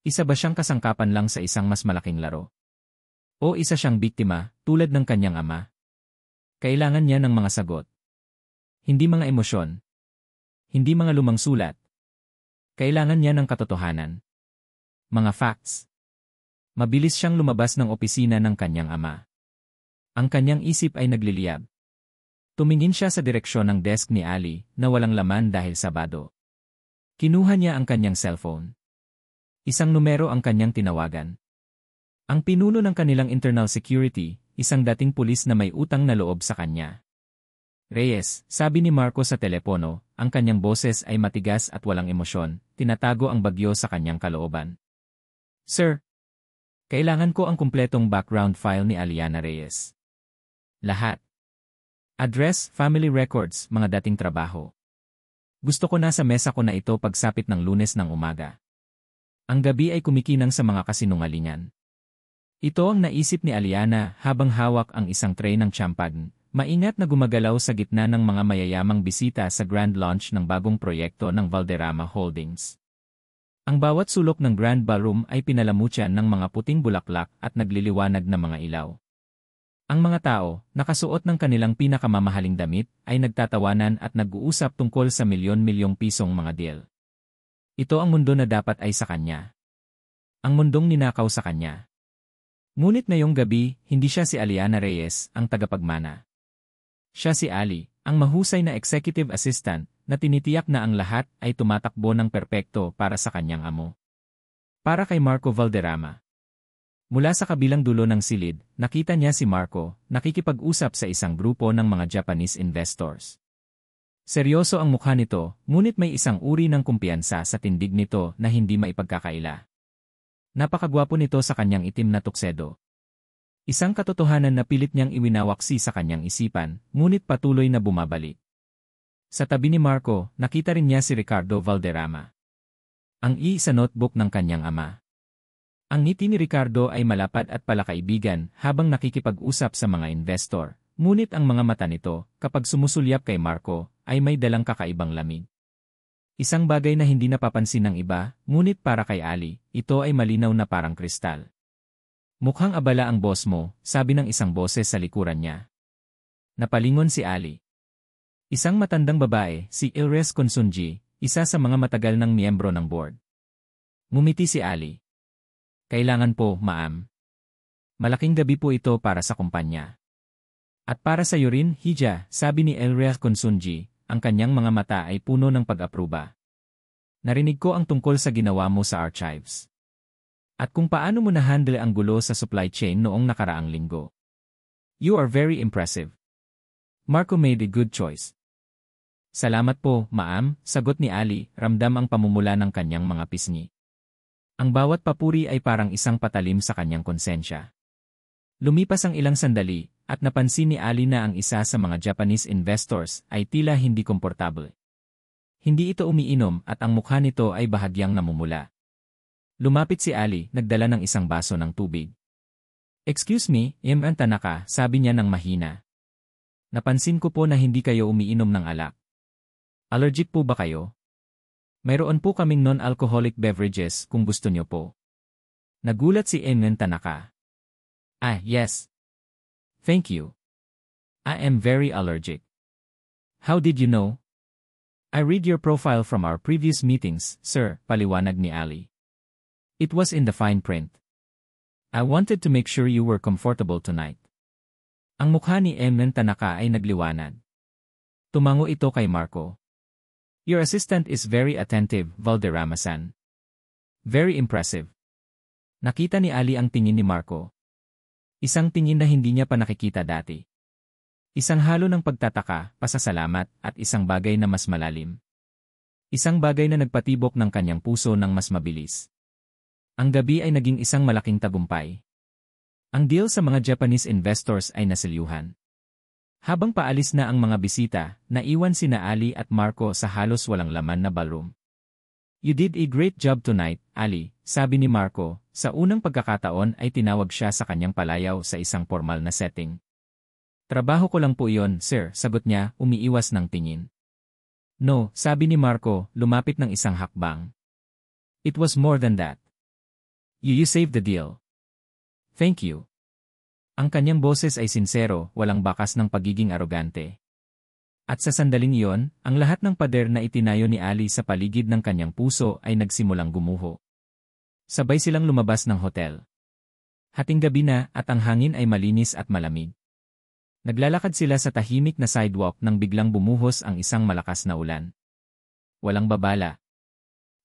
Isa ba siyang kasangkapan lang sa isang mas malaking laro? O isa siyang biktima, tulad ng kanyang ama? Kailangan niya ng mga sagot. Hindi mga emosyon. Hindi mga lumang sulat. Kailangan niya ng katotohanan. Mga facts. Mabilis siyang lumabas ng opisina ng kanyang ama. Ang kanyang isip ay nagliliyab. Tumingin siya sa direksyon ng desk ni Ali na walang laman dahil Sabado. Kinuha niya ang kanyang cellphone. Isang numero ang kanyang tinawagan. Ang pinuno ng kanilang internal security, isang dating pulis na may utang na loob sa kanya. Reyes, sabi ni Marco sa telepono, ang kanyang boses ay matigas at walang emosyon, tinatago ang bagyo sa kanyang kalooban. Sir, kailangan ko ang kumpletong background file ni Aliana Reyes. Lahat. Address, family records, mga dating trabaho. Gusto ko na sa mesa ko na ito pagsapit ng Lunes ng umaga. Ang gabi ay kumikinang sa mga kasinungalingan. Ito ang naisip ni Aliana habang hawak ang isang tray ng champagne, maingat na gumagalaw sa gitna ng mga mayayamang bisita sa grand launch ng bagong proyekto ng Valderrama Holdings. Ang bawat sulok ng Grand Ballroom ay pinalamutyan ng mga puting bulaklak at nagliliwanag na mga ilaw. Ang mga tao, nakasuot ng kanilang pinakamamahaling damit, ay nagtatawanan at nag-uusap tungkol sa milyon-milyong pisong mga deal. Ito ang mundo na dapat ay sa kanya. Ang mundong ninakaw sa kanya. Ngunit ngayong gabi, hindi siya si Aliana Reyes, ang tagapagmana. Siya si Ali, ang mahusay na executive assistant, na tinitiyak na ang lahat ay tumatakbo ng perpekto para sa kanyang amo. Para kay Marco Valderrama. Mula sa kabilang dulo ng silid, nakita niya si Marco, nakikipag-usap sa isang grupo ng mga Japanese investors. Seryoso ang mukha nito, ngunit may isang uri ng kumpiyansa sa tindig nito na hindi maipagkakaila. Napakagwapo nito sa kanyang itim na tuksedo. Isang katotohanan na pilit niyang iwinawaksi sa kanyang isipan, ngunit patuloy na bumabalik. Sa tabi ni Marco, nakita rin niya si Ricardo Valderrama. Ang sa notebook ng kanyang ama. Ang ngiti ni Ricardo ay malapad at palakaibigan habang nakikipag-usap sa mga investor, ngunit ang mga mata nito, kapag sumusulyap kay Marco, ay may dalang kakaibang lamig. Isang bagay na hindi napapansin ng iba, ngunit para kay Ali, ito ay malinaw na parang kristal. Mukhang abala ang boss mo, sabi ng isang boses sa likuran niya. Napalingon si Ali. Isang matandang babae, si Ilres Konsunji, isa sa mga matagal ng miyembro ng board. Ngumiti si Ali. Kailangan po, ma'am. Malaking gabi po ito para sa kumpanya. At para sa iyo rin, Hija, sabi ni Ilres Konsunji, ang kanyang mga mata ay puno ng pag-apruba. Narinig ko ang tungkol sa ginawa mo sa archives. At kung paano mo na-handle ang gulo sa supply chain noong nakaraang linggo. You are very impressive. Marco made a good choice. Salamat po, ma'am, sagot ni Ali, ramdam ang pamumula ng kanyang mga pisngi. Ang bawat papuri ay parang isang patalim sa kanyang konsensya. Lumipas ang ilang sandali, at napansin ni Ali na ang isa sa mga Japanese investors ay tila hindi komportable. Hindi ito umiinom at ang mukha nito ay bahagyang namumula. Lumapit si Ali, nagdala ng isang baso ng tubig. Excuse me, M. Tanaka, sabi niya ng mahina. Napansin ko po na hindi kayo umiinom ng alak. Allergic po ba kayo? Mayroon po kaming non-alcoholic beverages kung gusto niyo po. Nagulat si M. Tanaka. Ah, yes. Thank you. I am very allergic. How did you know? I read your profile from our previous meetings, sir, paliwanag ni Ali. It was in the fine print. I wanted to make sure you were comfortable tonight. Ang mukha ni M. Tanaka ay nagliwanag. Tumango ito kay Marco. Your assistant is very attentive, Valderrama-san. Very impressive. Nakita ni Ali ang tingin ni Marco. Isang tingin na hindi niya pa nakikita dati. Isang halo ng pagtataka, pasasalamat, at isang bagay na mas malalim. Isang bagay na nagpatibok ng kanyang puso ng mas mabilis. Ang gabi ay naging isang malaking tagumpay. Ang deal sa mga Japanese investors ay nasilyuhan. Habang paalis na ang mga bisita, naiwan sina Ali at Marco sa halos walang laman na ballroom. You did a great job tonight, Ali, sabi ni Marco. Sa unang pagkakataon ay tinawag siya sa kanyang palayaw sa isang formal na setting. Trabaho ko lang po iyon, sir, sagot niya, umiiwas ng tingin. No, sabi ni Marco, lumapit ng isang hakbang. It was more than that. You saved the deal. Thank you. Ang kanyang boses ay sinsero, walang bakas ng pagiging arogante. At sa sandaling iyon, ang lahat ng pader na itinayo ni Ali sa paligid ng kanyang puso ay nagsimulang gumuho. Sabay silang lumabas ng hotel. Hating gabi na at ang hangin ay malinis at malamig. Naglalakad sila sa tahimik na sidewalk nang biglang bumuhos ang isang malakas na ulan. Walang babala.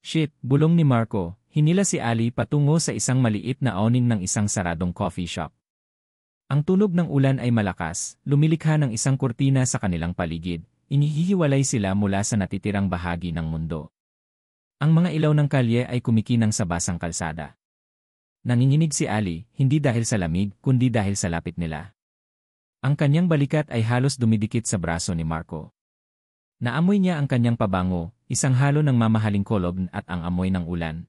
Shit, bulong ni Marco, hinila si Ali patungo sa isang maliit na awning ng isang saradong coffee shop. Ang tunog ng ulan ay malakas, lumilikha ng isang kurtina sa kanilang paligid, inihihiwalay sila mula sa natitirang bahagi ng mundo. Ang mga ilaw ng kalye ay kumikinang sa basang kalsada. Nanginginig si Ali, hindi dahil sa lamig, kundi dahil sa lapit nila. Ang kanyang balikat ay halos dumidikit sa braso ni Marco. Naamoy niya ang kanyang pabango, isang halo ng mamahaling kolob at ang amoy ng ulan.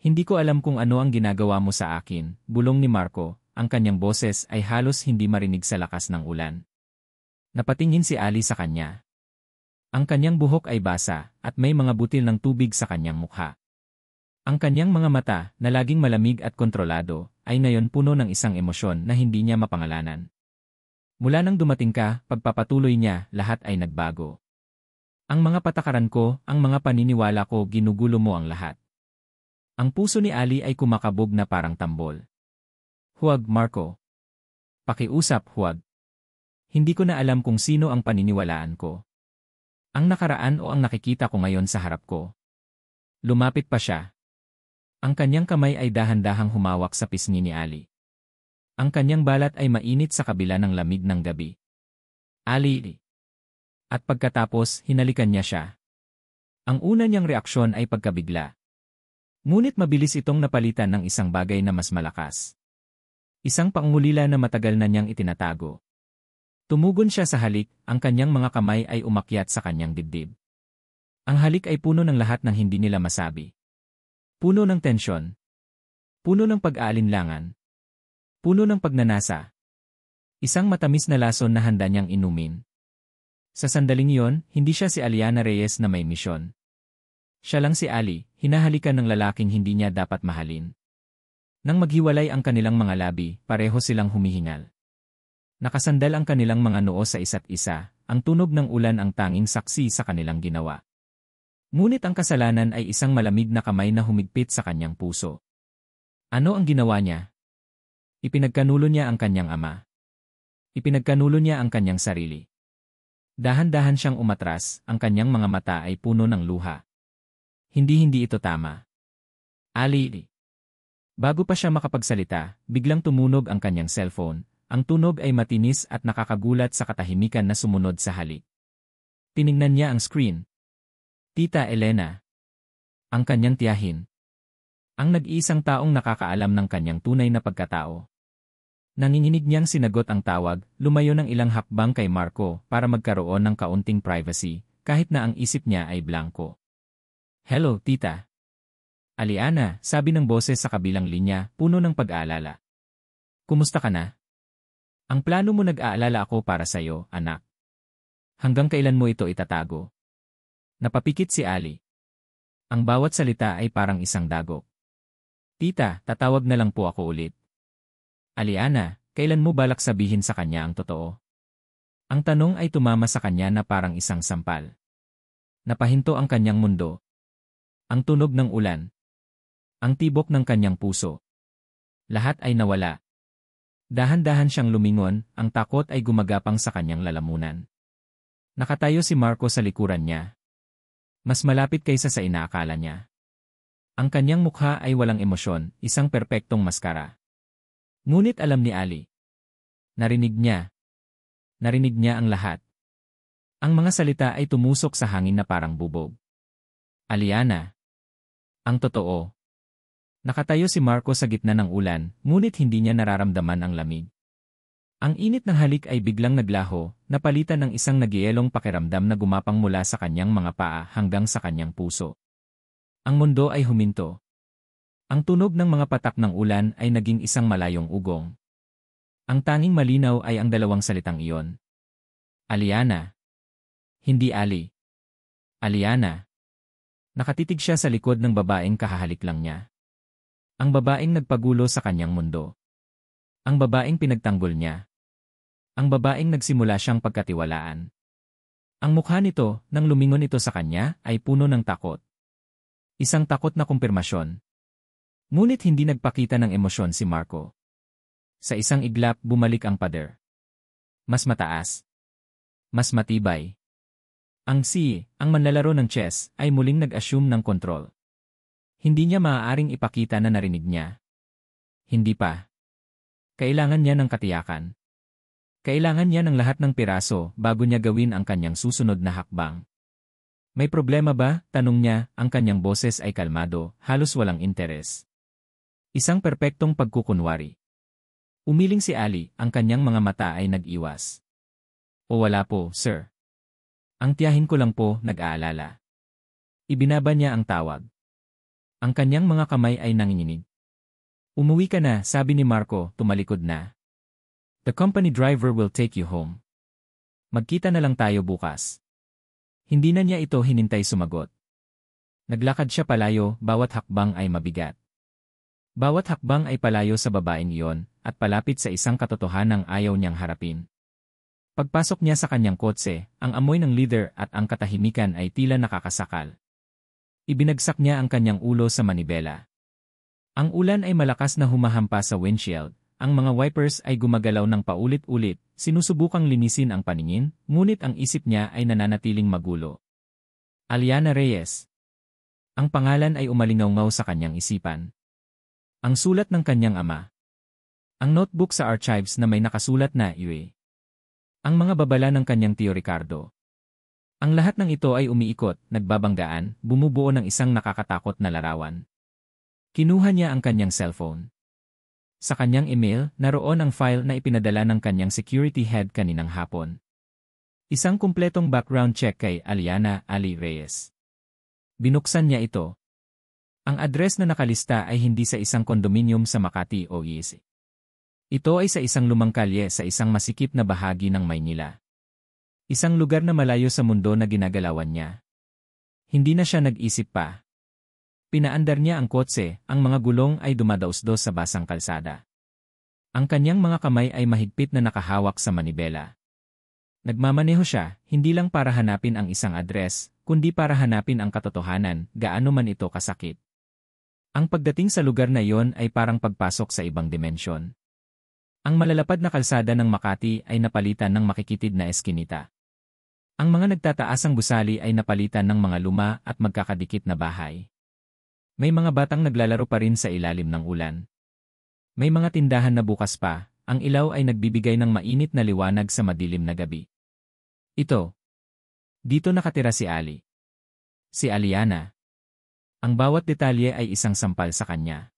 Hindi ko alam kung ano ang ginagawa mo sa akin, bulong ni Marco, ang kanyang boses ay halos hindi marinig sa lakas ng ulan. Napatingin si Ali sa kanya. Ang kanyang buhok ay basa, at may mga butil ng tubig sa kanyang mukha. Ang kanyang mga mata, na laging malamig at kontrolado, ay ngayon puno ng isang emosyon na hindi niya mapangalanan. Mula nang dumating ka, pagpapatuloy niya, lahat ay nagbago. Ang mga patakaran ko, ang mga paniniwala ko, ginugulo mo ang lahat. Ang puso ni Ali ay kumakabog na parang tambol. Huwag, Marco. Pakiusap, huwag. Hindi ko na alam kung sino ang paniniwalaan ko. Ang nakaraan o ang nakikita ko ngayon sa harap ko. Lumapit pa siya. Ang kanyang kamay ay dahan-dahang humawak sa pisngi ni Ali. Ang kanyang balat ay mainit sa kabila ng lamig ng gabi. Ali. At pagkatapos, hinalikan niya siya. Ang una niyang reaksyon ay pagkabigla. Ngunit mabilis itong napalitan ng isang bagay na mas malakas. Isang pangungulila na matagal na niyang itinatago. Tumugon siya sa halik, ang kanyang mga kamay ay umakyat sa kanyang dibdib. Ang halik ay puno ng lahat ng hindi nila masabi. Puno ng tensyon. Puno ng pag-aalinlangan. Puno ng pagnanasa. Isang matamis na lason na handa niyang inumin. Sa sandaling iyon, hindi siya si Aliana Reyes na may misyon. Siya lang si Ali, hinahalikan ng lalaking hindi niya dapat mahalin. Nang maghiwalay ang kanilang mga labi, pareho silang humihingal. Nakasandal ang kanilang mga noo sa isa't isa, ang tunog ng ulan ang tanging saksi sa kanilang ginawa. Ngunit ang kasalanan ay isang malamig na kamay na humigpit sa kanyang puso. Ano ang ginawa niya? Ipinagkanulo niya ang kanyang ama. Ipinagkanulo niya ang kanyang sarili. Dahan-dahan siyang umatras, ang kanyang mga mata ay puno ng luha. Hindi ito tama. Ali. Bago pa siya makapagsalita, biglang tumunog ang kanyang cellphone. Ang tunog ay matinis at nakakagulat sa katahimikan na sumunod sa halik. Tiningnan niya ang screen. Tita Elena. Ang kanyang tiyahin. Ang nag-iisang taong nakakaalam ng kanyang tunay na pagkatao. Nanginginig niyang sinagot ang tawag, lumayo ng ilang hakbang kay Marco para magkaroon ng kaunting privacy, kahit na ang isip niya ay blanko. Hello, tita. Aliana, sabi ng boses sa kabilang linya, puno ng pag-aalala. Kumusta ka na? Ang plano mo nag-aalala ako para sa'yo, anak. Hanggang kailan mo ito itatago? Napapikit si Ali. Ang bawat salita ay parang isang dagok. Tita, tatawag na lang po ako ulit. Aliana, kailan mo balak sabihin sa kanya ang totoo? Ang tanong ay tumama sa kanya na parang isang sampal. Napahinto ang kanyang mundo. Ang tunog ng ulan. Ang tibok ng kanyang puso. Lahat ay nawala. Dahan-dahan siyang lumingon, ang takot ay gumagapang sa kanyang lalamunan. Nakatayo si Marco sa likuran niya. Mas malapit kaysa sa inaakala niya. Ang kanyang mukha ay walang emosyon, isang perpektong maskara. Ngunit alam ni Ali. Narinig niya. Narinig niya ang lahat. Ang mga salita ay tumusok sa hangin na parang bubog. Aliana. Ang totoo. Nakatayo si Marco sa gitna ng ulan, ngunit hindi niya nararamdaman ang lamig. Ang init ng halik ay biglang naglaho, napalitan ng isang nagyelong pakiramdam na gumapang mula sa kanyang mga paa hanggang sa kanyang puso. Ang mundo ay huminto. Ang tunog ng mga patak ng ulan ay naging isang malayong ugong. Ang tanging malinaw ay ang dalawang salitang iyon. Aliana. Hindi Ali. Aliana. Nakatitig siya sa likod ng babaeng kahahalik lang niya. Ang babaeng nagpagulo sa kanyang mundo. Ang babaeng pinagtanggol niya. Ang babaeng nagsimula siyang pagkatiwalaan. Ang mukha nito, nang lumingon ito sa kanya, ay puno ng takot. Isang takot na kumpirmasyon. Ngunit hindi nagpakita ng emosyon si Marco. Sa isang iglap, bumalik ang pader. Mas mataas. Mas matibay. Ang ang manlalaro ng chess, ay muling nag-assume ng kontrol. Hindi niya maaaring ipakita na narinig niya. Hindi pa. Kailangan niya ng katiyakan. Kailangan niya ng lahat ng piraso bago niya gawin ang kanyang susunod na hakbang. May problema ba? Tanong niya, ang kanyang boses ay kalmado, halos walang interes. Isang perpektong pagkukunwari. Umiling si Ali, ang kanyang mga mata ay nag-iwas. O wala po, sir. Ang tiyahin ko lang po, nag-aalala. Ibinaba niya ang tawag. Ang kanyang mga kamay ay nanginginig. Umuwi ka na, sabi ni Marco, tumalikod na. The company driver will take you home. Magkita na lang tayo bukas. Hindi na niya ito hinintay sumagot. Naglakad siya palayo, bawat hakbang ay mabigat. Bawat hakbang ay palayo sa babaeng iyon, at palapit sa isang katotohanang ayaw niyang harapin. Pagpasok niya sa kanyang kotse, ang amoy ng leather at ang katahimikan ay tila nakakasakal. Ibinagsak niya ang kanyang ulo sa manibela. Ang ulan ay malakas na humahampa sa windshield, ang mga wipers ay gumagalaw ng paulit-ulit, sinusubukang linisin ang paningin, ngunit ang isip niya ay nananatiling magulo. Aliana Reyes. Ang pangalan ay umalingaw-ngaw sa kanyang isipan. Ang sulat ng kanyang ama. Ang notebook sa archives na may nakasulat na Yue. Ang mga babala ng kanyang Tio Ricardo. Ang lahat ng ito ay umiikot, nagbabanggaan, bumubuo ng isang nakakatakot na larawan. Kinuha niya ang kanyang cellphone. Sa kanyang email, naroon ang file na ipinadala ng kanyang security head kaninang hapon. Isang kumpletong background check kay Aliana Ali Reyes. Binuksan niya ito. Ang address na nakalista ay hindi sa isang kondominium sa Makati o Yisi. Ito ay sa isang lumang kalye sa isang masikip na bahagi ng Maynila. Isang lugar na malayo sa mundo na ginagalawan niya. Hindi na siya nag-isip pa. Pinaandar niya ang kotse, ang mga gulong ay dumadausdos sa basang kalsada. Ang kanyang mga kamay ay mahigpit na nakahawak sa manibela. Nagmamaneho siya, hindi lang para hanapin ang isang address, kundi para hanapin ang katotohanan, gaano man ito kasakit. Ang pagdating sa lugar na iyon ay parang pagpasok sa ibang dimensyon. Ang malalapad na kalsada ng Makati ay napalitan ng makikitid na eskinita. Ang mga nagtataasang gusali ay napalitan ng mga luma at magkakadikit na bahay. May mga batang naglalaro pa rin sa ilalim ng ulan. May mga tindahan na bukas pa, ang ilaw ay nagbibigay ng mainit na liwanag sa madilim na gabi. Dito nakatira si Ali. Si Aliana. Ang bawat detalye ay isang sampal sa kanya.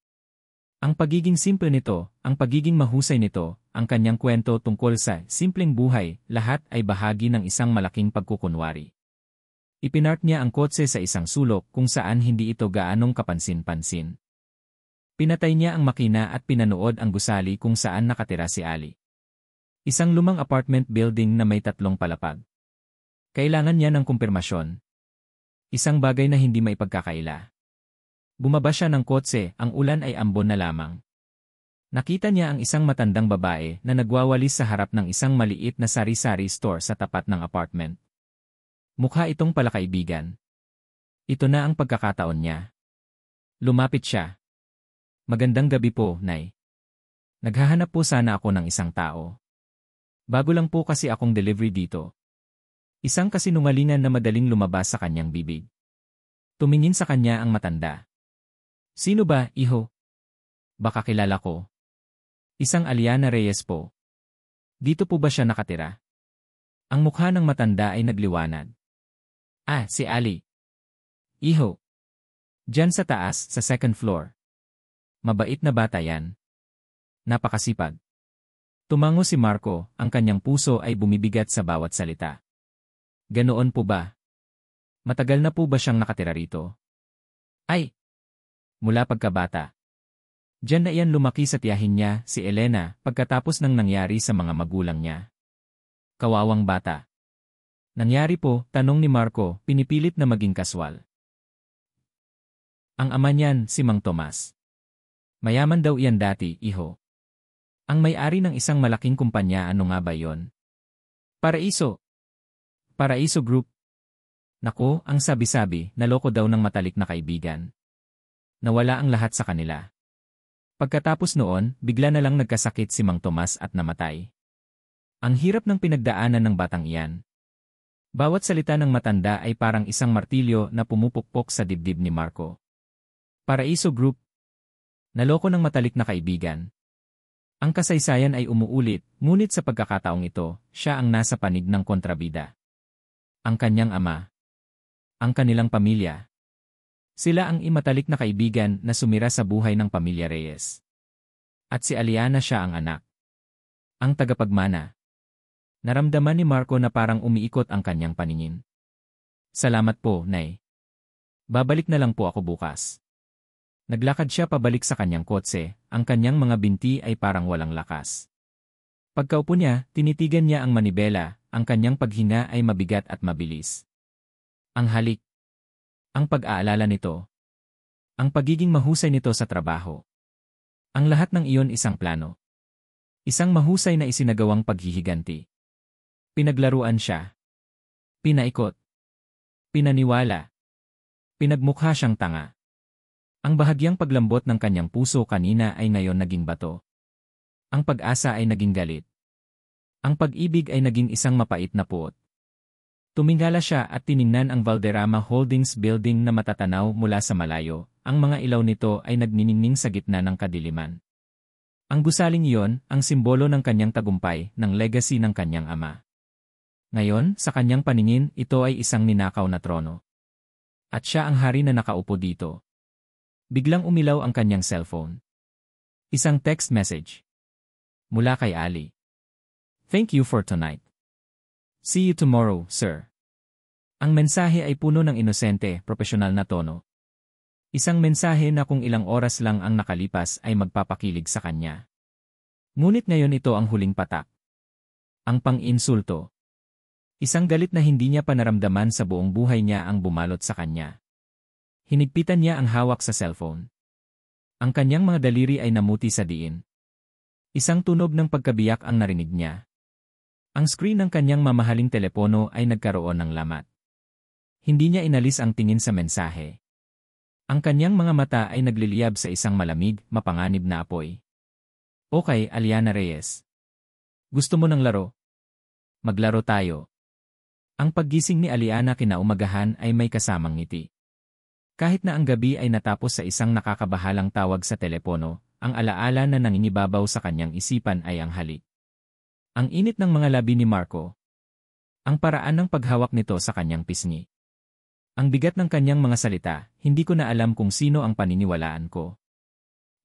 Ang pagiging simple nito, ang pagiging mahusay nito, ang kanyang kwento tungkol sa simpleng buhay, lahat ay bahagi ng isang malaking pagkukunwari. Ipinark niya ang kotse sa isang sulok kung saan hindi ito gaanong kapansin-pansin. Pinatay niya ang makina at pinanood ang gusali kung saan nakatira si Ali. Isang lumang apartment building na may 3 palapag. Kailangan niya ng kumpirmasyon. Isang bagay na hindi maipagkakaila. Bumaba siya ng kotse, ang ulan ay ambon na lamang. Nakita niya ang isang matandang babae na nagwawalis sa harap ng isang maliit na sari-sari store sa tapat ng apartment. Mukha itong palakaibigan. Ito na ang pagkakataon niya. Lumapit siya. Magandang gabi po, Nay. Naghahanap po sana ako ng isang tao. Bago lang po kasi akong delivery dito. Isang kasinungalingan na madaling lumabas sa kanyang bibig. Tumingin sa kanya ang matanda. Sino ba, iho? Baka kilala ko. Isang Aliana Reyes po. Dito po ba siya nakatira? Ang mukha ng matanda ay nagliwanag. Ah, si Ali. Iho. Diyan sa taas, sa 2nd floor. Mabait na bata yan. Napakasipag. Tumango si Marco, ang kanyang puso ay bumibigat sa bawat salita. Ganoon po ba? Matagal na po ba siyang nakatira rito? Ay! Mula pagkabata. Diyan na iyan lumaki sa tiyahin niya, si Elena, pagkatapos ng nangyari sa mga magulang niya. Kawawang bata. Nangyari po, tanong ni Marco, pinipilit na maging kaswal. Ang ama niyan, si Mang Tomas. Mayaman daw iyan dati, iho. Ang may-ari ng isang malaking kumpanya, ano nga ba yon? Paraiso. Paraiso Group. Naku, ang sabi-sabi, naloko daw ng matalik na kaibigan. Nawala ang lahat sa kanila. Pagkatapos noon, bigla na lang nagkasakit si Mang Tomas at namatay. Ang hirap ng pinagdaanan ng batang iyan. Bawat salita ng matanda ay parang isang martilyo na pumupukpok sa dibdib ni Marco. Paraiso Group. Naloko ng matalik na kaibigan. Ang kasaysayan ay umuulit, ngunit sa pagkakataong ito, siya ang nasa panig ng kontrabida. Ang kanyang ama. Ang kanilang pamilya. Sila ang imatalik na kaibigan na sumira sa buhay ng pamilya Reyes. At si Aliana siya ang anak. Ang tagapagmana. Naramdaman ni Marco na parang umiikot ang kanyang paningin. Salamat po, Nay. Babalik na lang po ako bukas. Naglakad siya pabalik sa kanyang kotse, ang kanyang mga binti ay parang walang lakas. Pagkaupo niya, tinitigan niya ang manibela, ang kanyang paghinga ay mabigat at mabilis. Ang halik. Ang pag-aalala nito. Ang pagiging mahusay nito sa trabaho. Ang lahat ng iyon isang plano. Isang mahusay na isinagawang paghihiganti. Pinaglaruan siya. Pinaikot. Pinaniwala. Pinagmukha siyang tanga. Ang bahagyang paglambot ng kanyang puso kanina ay ngayon naging bato. Ang pag-asa ay naging galit. Ang pag-ibig ay naging isang mapait na puot. Tumingala siya at tiningnan ang Valderrama Holdings building na matatanaw mula sa malayo. Ang mga ilaw nito ay nagniningning sa gitna ng kadiliman. Ang gusaling iyon, ang simbolo ng kanyang tagumpay, ng legacy ng kanyang ama. Ngayon, sa kanyang paningin, ito ay isang ninakaw na trono. At siya ang hari na nakaupo dito. Biglang umilaw ang kanyang cellphone. Isang text message. Mula kay Ali. Thank you for tonight. See you tomorrow, sir. Ang mensahe ay puno ng inosente, propesyonal na tono. Isang mensahe na kung ilang oras lang ang nakalipas ay magpapakilig sa kanya. Ngunit ngayon ito ang huling patak. Ang pang-insulto. Isang galit na hindi niya panaramdaman sa buong buhay niya ang bumalot sa kanya. Hinigpitan niya ang hawak sa cellphone. Ang kanyang mga daliri ay namuti sa diin. Isang tunog ng pagkabiyak ang narinig niya. Ang screen ng kanyang mamahaling telepono ay nagkaroon ng lamat. Hindi niya inalis ang tingin sa mensahe. Ang kanyang mga mata ay nagliliyab sa isang malamig, mapanganib na apoy. Okay, Aliana Reyes. Gusto mo ng laro? Maglaro tayo. Ang paggising ni Aliana kinaumagahan ay may kasamang ngiti. Kahit na ang gabi ay natapos sa isang nakakabahalang tawag sa telepono, ang alaala na nangingibabaw sa kanyang isipan ay ang halik. Ang init ng mga labi ni Marco. Ang paraan ng paghawak nito sa kanyang pisngi. Ang bigat ng kanyang mga salita, hindi ko na alam kung sino ang paniniwalaan ko.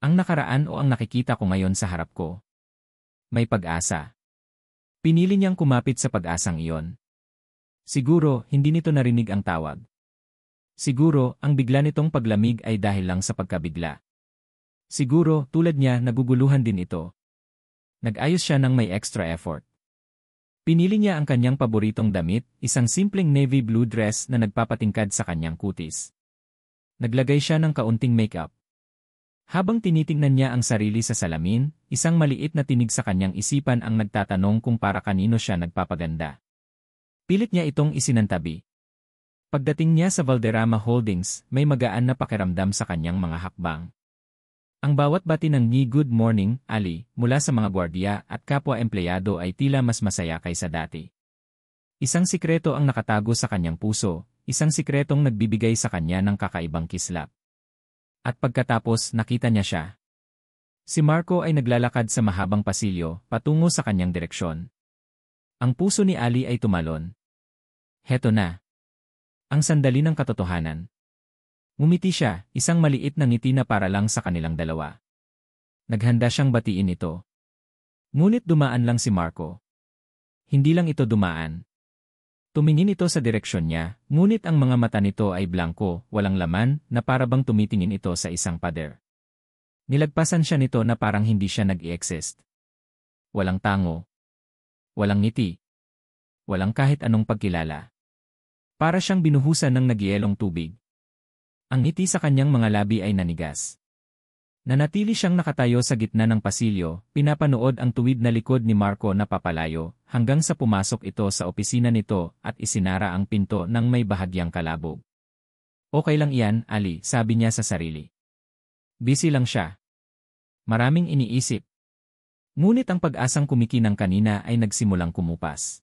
Ang nakaraan o ang nakikita ko ngayon sa harap ko. May pag-asa. Pinili niyang kumapit sa pag-asang iyon. Siguro, hindi nito narinig ang tawag. Siguro, ang bigla nitong paglamig ay dahil lang sa pagkabigla. Siguro, tulad niya, naguguluhan din ito. Nag-ayos siya ng may extra effort. Pinili niya ang kanyang paboritong damit, isang simpleng navy blue dress na nagpapatingkad sa kanyang kutis. Naglagay siya ng kaunting makeup. Habang tinitingnan niya ang sarili sa salamin, isang maliit na tinig sa kanyang isipan ang nagtatanong kung para kanino siya nagpapaganda. Pilit niya itong isinantabi. Pagdating niya sa Valderrama Holdings, may magaan na pakiramdam sa kanyang mga hakbang. Ang bawat bati ng ni "Good morning, Ali" mula sa mga gwardiya at kapwa-empleyado ay tila mas masaya kaysa dati. Isang sikreto ang nakatago sa kanyang puso, isang sikretong nagbibigay sa kanya ng kakaibang kislap. At pagkatapos nakita niya siya. Si Marco ay naglalakad sa mahabang pasilyo, patungo sa kanyang direksyon. Ang puso ni Ali ay tumalon. Heto na. Ang sandali ng katotohanan. Ngumiti siya, isang maliit na ngiti na para lang sa kanilang dalawa. Naghanda siyang batiin ito. Ngunit dumaan lang si Marco. Hindi lang ito dumaan. Tumingin ito sa direksyon niya, ngunit ang mga mata nito ay blanko, walang laman, na para bang tumitingin ito sa isang pader. Nilagpasan siya nito na parang hindi siya nag-i-exist. Walang tango. Walang ngiti. Walang kahit anong pagkilala. Para siyang binuhusan ng nagyelong tubig. Ang ngiti sa kanyang mga labi ay nanigas. Nanatili siyang nakatayo sa gitna ng pasilyo, pinapanood ang tuwid na likod ni Marco na papalayo, hanggang sa pumasok ito sa opisina nito at isinara ang pinto ng may bahagyang kalabog. Okay lang iyan, Ali, sabi niya sa sarili. Busy lang siya. Maraming iniisip. Ngunit ang pag-asang kumikinang kanina ay nagsimulang kumupas.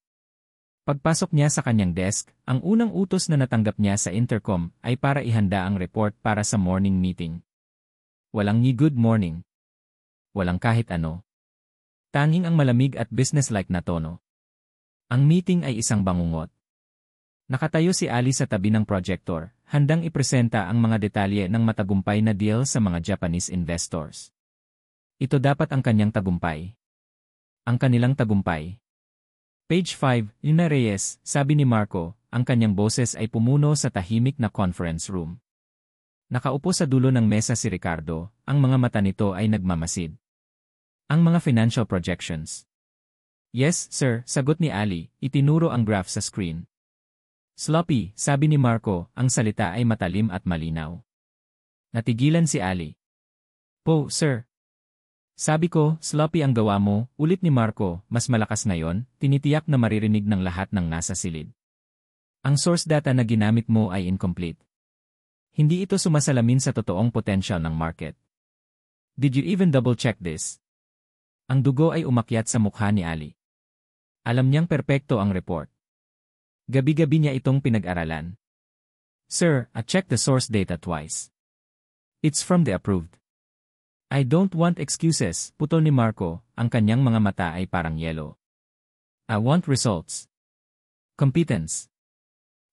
Pagpasok niya sa kanyang desk, ang unang utos na natanggap niya sa intercom ay para ihanda ang report para sa morning meeting. Walang ni "good morning". Walang kahit ano. Tanging ang malamig at businesslike na tono. Ang meeting ay isang bangungot. Nakatayo si Ali sa tabi ng projector, handang ipresenta ang mga detalye ng matagumpay na deal sa mga Japanese investors. Ito dapat ang kanyang tagumpay. Ang kanilang tagumpay. Page 5, Lina Reyes, sabi ni Marco, ang kanyang boses ay pumuno sa tahimik na conference room. Nakaupo sa dulo ng mesa si Ricardo, ang mga mata nito ay nagmamasid. Ang mga financial projections. Yes, sir, sagot ni Ali, itinuro ang graph sa screen. Sloppy, sabi ni Marco, ang salita ay matalim at malinaw. Natigilan si Ali. Po, sir. Sabi ko, sloppy ang gawa mo, ulit ni Marco, mas malakas ngayon, tinitiyak na maririnig ng lahat ng nasa silid. Ang source data na ginamit mo ay incomplete. Hindi ito sumasalamin sa totoong potential ng market. Did you even double-check this? Ang dugo ay umakyat sa mukha ni Ali. Alam niyang perpekto ang report. Gabi-gabi niya itong pinag-aralan. Sir, I checked the source data twice. It's from the approved. I don't want excuses, putol ni Marco, ang kanyang mga mata ay parang yelo. I want results. Competence.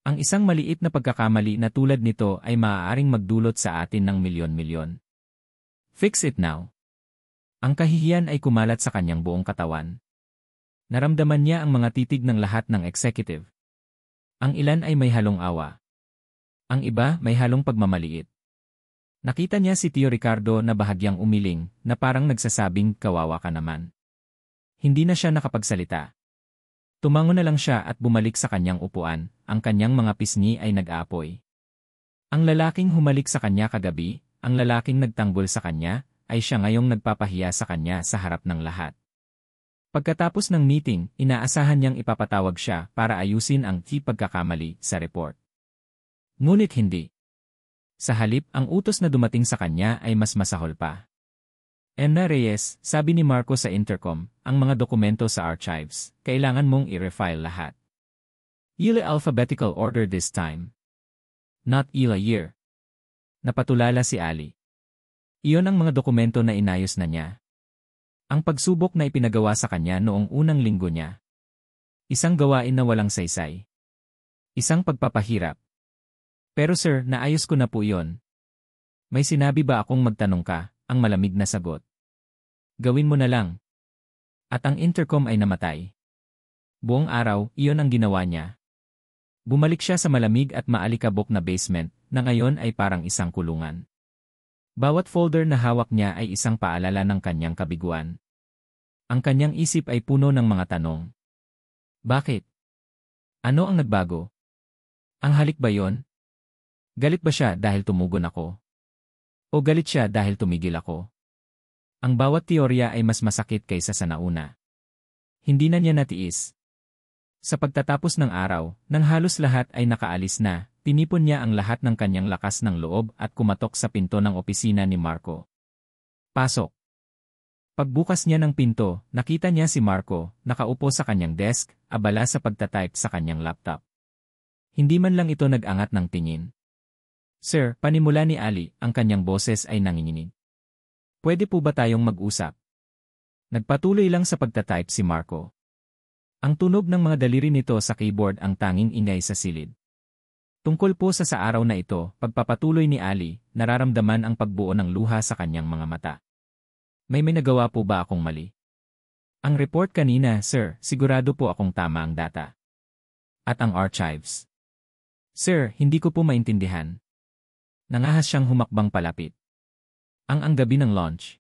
Ang isang maliit na pagkakamali na tulad nito ay maaaring magdulot sa atin ng milyon-milyon. Fix it now. Ang kahihiyan ay kumalat sa kanyang buong katawan. Naramdaman niya ang mga titig ng lahat ng executive. Ang ilan ay may halong awa. Ang iba may halong pagmamaliit. Nakita niya si Tio Ricardo na bahagyang umiling, na parang nagsasabing kawawa ka naman. Hindi na siya nakapagsalita. Tumango na lang siya at bumalik sa kanyang upuan, ang kanyang mga pisngi ay nag-aapoy. Ang lalaking humalik sa kanya kagabi, ang lalaking nagtanggol sa kanya, ay siya ngayong nagpapahiya sa kanya sa harap ng lahat. Pagkatapos ng meeting, inaasahan niyang ipapatawag siya para ayusin ang pagkakamali sa report. Ngunit hindi. Sa halip, ang utos na dumating sa kanya ay mas masahol pa. Emna Reyes, sabi ni Marco sa intercom, ang mga dokumento sa archives, kailangan mong i-refile lahat. Ila alphabetical order this time. Not ila year. Napatulala si Ali. Iyon ang mga dokumento na inayos na niya. Ang pagsubok na ipinagawa sa kanya noong unang linggo niya. Isang gawain na walang saysay. Isang pagpapahirap. Pero sir, naayos ko na po iyon. May sinabi ba akong magtanong ka? Ang malamig na sagot. Gawin mo na lang. At ang intercom ay namatay. Buong araw, iyon ang ginawa niya. Bumalik siya sa malamig at maalikabok na basement, na ngayon ay parang isang kulungan. Bawat folder na hawak niya ay isang paalala ng kanyang kabiguan. Ang kanyang isip ay puno ng mga tanong. Bakit? Ano ang nagbago? Ang halik ba yon? Galit ba siya dahil tumugon ako? O galit siya dahil tumigil ako? Ang bawat teorya ay mas masakit kaysa sa nauna. Hindi na niya natiis. Sa pagtatapos ng araw, nang halos lahat ay nakaalis na, tinipon niya ang lahat ng kanyang lakas ng loob at kumatok sa pinto ng opisina ni Marco. Pasok. Pagbukas niya ng pinto, nakita niya si Marco, nakaupo sa kanyang desk, abala sa pagtatype sa kanyang laptop. Hindi man lang ito nag-angat ng tingin. Sir, panimula ni Ali, ang kanyang boses ay nanginginig. Pwede po ba tayong mag-usap? Nagpatuloy lang sa pagtatype si Marco. Ang tunog ng mga daliri nito sa keyboard ang tanging ingay sa silid. Tungkol po sa araw na ito, pagpapatuloy ni Ali, nararamdaman ang pagbuo ng luha sa kanyang mga mata. May nagawa po ba akong mali? Ang report kanina, sir, sigurado po akong tama ang data. At ang archives. Sir, hindi ko po maintindihan. Nangahas siyang humakbang palapit. Ang gabi ng launch.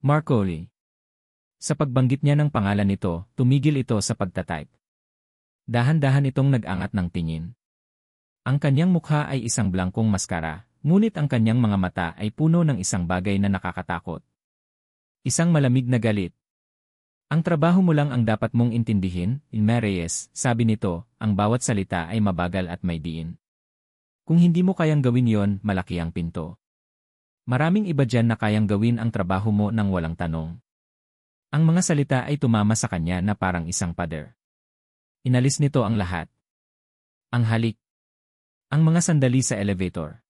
Marco Lee. Sa pagbanggit niya ng pangalan nito, tumigil ito sa pagtatype. Dahan-dahan itong nag-angat ng tingin. Ang kanyang mukha ay isang blangkong maskara, ngunit ang kanyang mga mata ay puno ng isang bagay na nakakatakot. Isang malamig na galit. Ang trabaho mo lang ang dapat mong intindihin, Ilma Reyes, sabi nito, ang bawat salita ay mabagal at may diin. Kung hindi mo kayang gawin yon, malaki ang pinto. Maraming iba dyan na kayang gawin ang trabaho mo nang walang tanong. Ang mga salita ay tumama sa kanya na parang isang pader. Inalis nito ang lahat. Ang halik. Ang mga sandali sa elevator.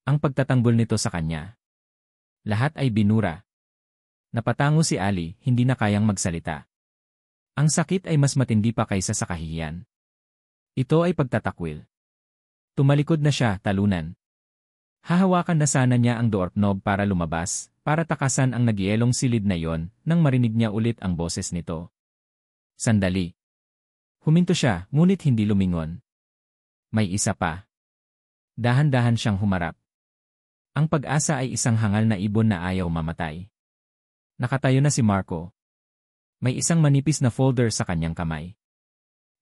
Ang pagtatanggol nito sa kanya. Lahat ay binura. Napatango si Ali, hindi na kayang magsalita. Ang sakit ay mas matindi pa kaysa sa kahihiyan. Ito ay pagtatakwil. Tumalikod na siya, talunan. Hahawakan na sana niya ang doorknob para lumabas, para takasan ang nagyelong silid na yon, nang marinig niya ulit ang boses nito. Sandali. Huminto siya, ngunit hindi lumingon. May isa pa. Dahan-dahan siyang humarap. Ang pag-asa ay isang hangal na ibon na ayaw mamatay. Nakatayo na si Marco. May isang manipis na folder sa kanyang kamay.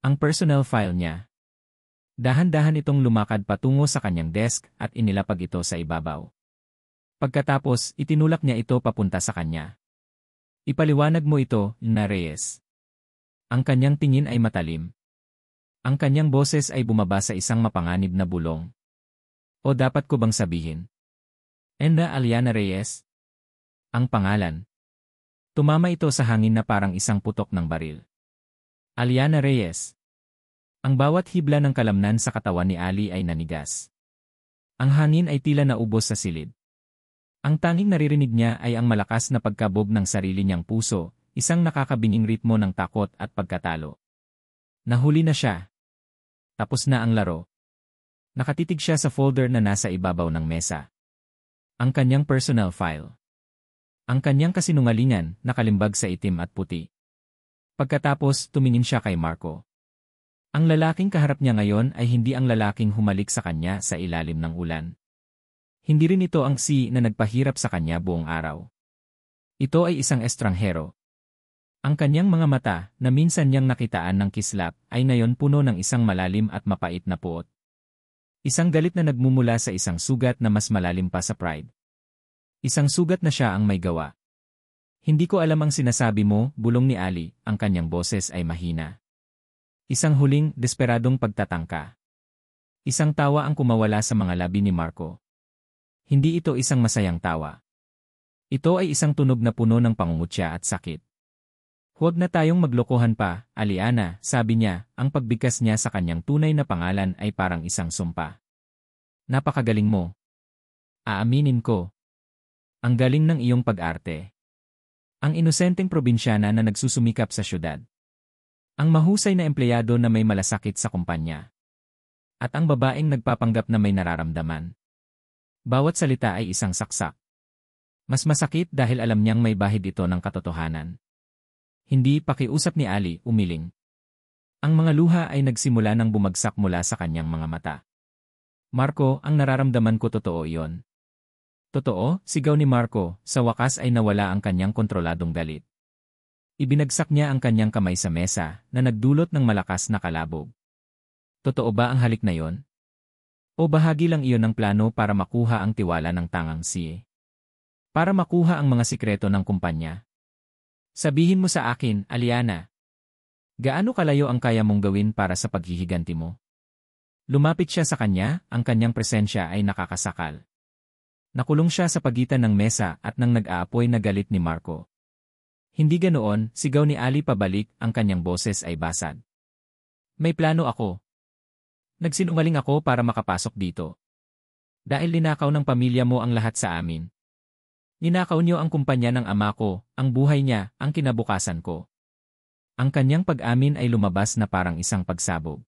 Ang personal file niya. Dahan-dahan itong lumakad patungo sa kanyang desk at inilapag ito sa ibabaw. Pagkatapos, itinulak niya ito papunta sa kanya. Ipaliwanag mo ito, Ilma Reyes. Ang kanyang tingin ay matalim. Ang kanyang boses ay bumaba sa isang mapanganib na bulong. O dapat ko bang sabihin? Enda Aliana Reyes? Ang pangalan. Tumama ito sa hangin na parang isang putok ng baril. Aliana Reyes. Ang bawat hibla ng kalamnan sa katawan ni Ali ay nanigas. Ang hangin ay tila naubos sa silid. Ang tanging naririnig niya ay ang malakas na pagkabog ng sarili niyang puso, isang nakakabinging ritmo ng takot at pagkatalo. Nahuli na siya. Tapos na ang laro. Nakatitig siya sa folder na nasa ibabaw ng mesa. Ang kanyang personal file. Ang kanyang kasinungalingan, nakalimbag sa itim at puti. Pagkatapos, tumingin siya kay Marco. Ang lalaking kaharap niya ngayon ay hindi ang lalaking humalik sa kanya sa ilalim ng ulan. Hindi rin ito ang si na nagpahirap sa kanya buong araw. Ito ay isang estranghero. Ang kanyang mga mata, na minsan niyang nakitaan ng kislap, ay ngayon puno ng isang malalim at mapait na puot. Isang galit na nagmumula sa isang sugat na mas malalim pa sa pride. Isang sugat na siya ang may gawa. Hindi ko alam ang sinasabi mo, bulong ni Ali, ang kanyang boses ay mahina. Isang huling, desperadong pagtatangka. Isang tawa ang kumawala sa mga labi ni Marco. Hindi ito isang masayang tawa. Ito ay isang tunog na puno ng pangungutya at sakit. Huwag na tayong maglokohan pa, Aliana, sabi niya, ang pagbigkas niya sa kanyang tunay na pangalan ay parang isang sumpa. Napakagaling mo. Aaminin ko. Ang galing ng iyong pag-arte. Ang inosenteng probinsyana na nagsusumikap sa syudad. Ang mahusay na empleyado na may malasakit sa kumpanya. At ang babaeng nagpapanggap na may nararamdaman. Bawat salita ay isang saksak. Mas masakit dahil alam niyang may bahid ito ng katotohanan. Hindi, pakiusap ni Ali, umiling. Ang mga luha ay nagsimula ng bumagsak mula sa kanyang mga mata. Marco, ang nararamdaman ko totoo iyon. Totoo, sigaw ni Marco, sa wakas ay nawala ang kanyang kontroladong galit. Ibinagsak niya ang kanyang kamay sa mesa, na nagdulot ng malakas na kalabog. Totoo ba ang halik na yon? O bahagi lang iyon ng plano para makuha ang tiwala ng tangang si? Para makuha ang mga sikreto ng kumpanya? Sabihin mo sa akin, Aliana. Gaano kalayo ang kaya mong gawin para sa paghihiganti mo? Lumapit siya sa kanya, ang kanyang presensya ay nakakasakal. Nakulong siya sa pagitan ng mesa at nang nag-aapoy na galit ni Marco. Hindi ganoon, sigaw ni Ali pabalik, ang kanyang boses ay basag. May plano ako. Nagsinungaling ako para makapasok dito. Dahil linakaw ng pamilya mo ang lahat sa amin. Ninakaw niyo ang kumpanya ng ama ko, ang buhay niya, ang kinabukasan ko. Ang kanyang pag-amin ay lumabas na parang isang pagsabog.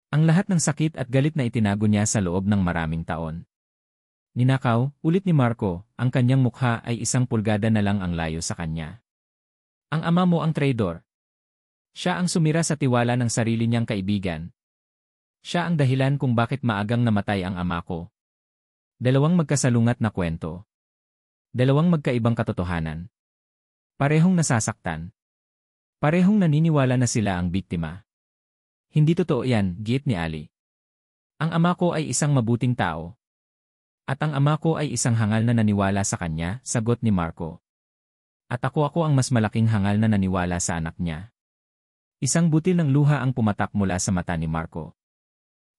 Ang lahat ng sakit at galit na itinago niya sa loob ng maraming taon. Ninakaw, ulit ni Marco, ang kanyang mukha ay isang pulgada na lang ang layo sa kanya. Ang ama mo ang traidor. Siya ang sumira sa tiwala ng sarili niyang kaibigan. Siya ang dahilan kung bakit maagang namatay ang ama ko. Dalawang magkasalungat na kwento. Dalawang magkaibang katotohanan. Parehong nasasaktan. Parehong naniniwala na sila ang biktima. Hindi totoo yan, giit ni Ali. Ang ama ko ay isang mabuting tao. At ang ama ko ay isang hangal na naniwala sa kanya, sagot ni Marco. At ako ang mas malaking hangal na naniwala sa anak niya. Isang butil ng luha ang pumatak mula sa mata ni Marco.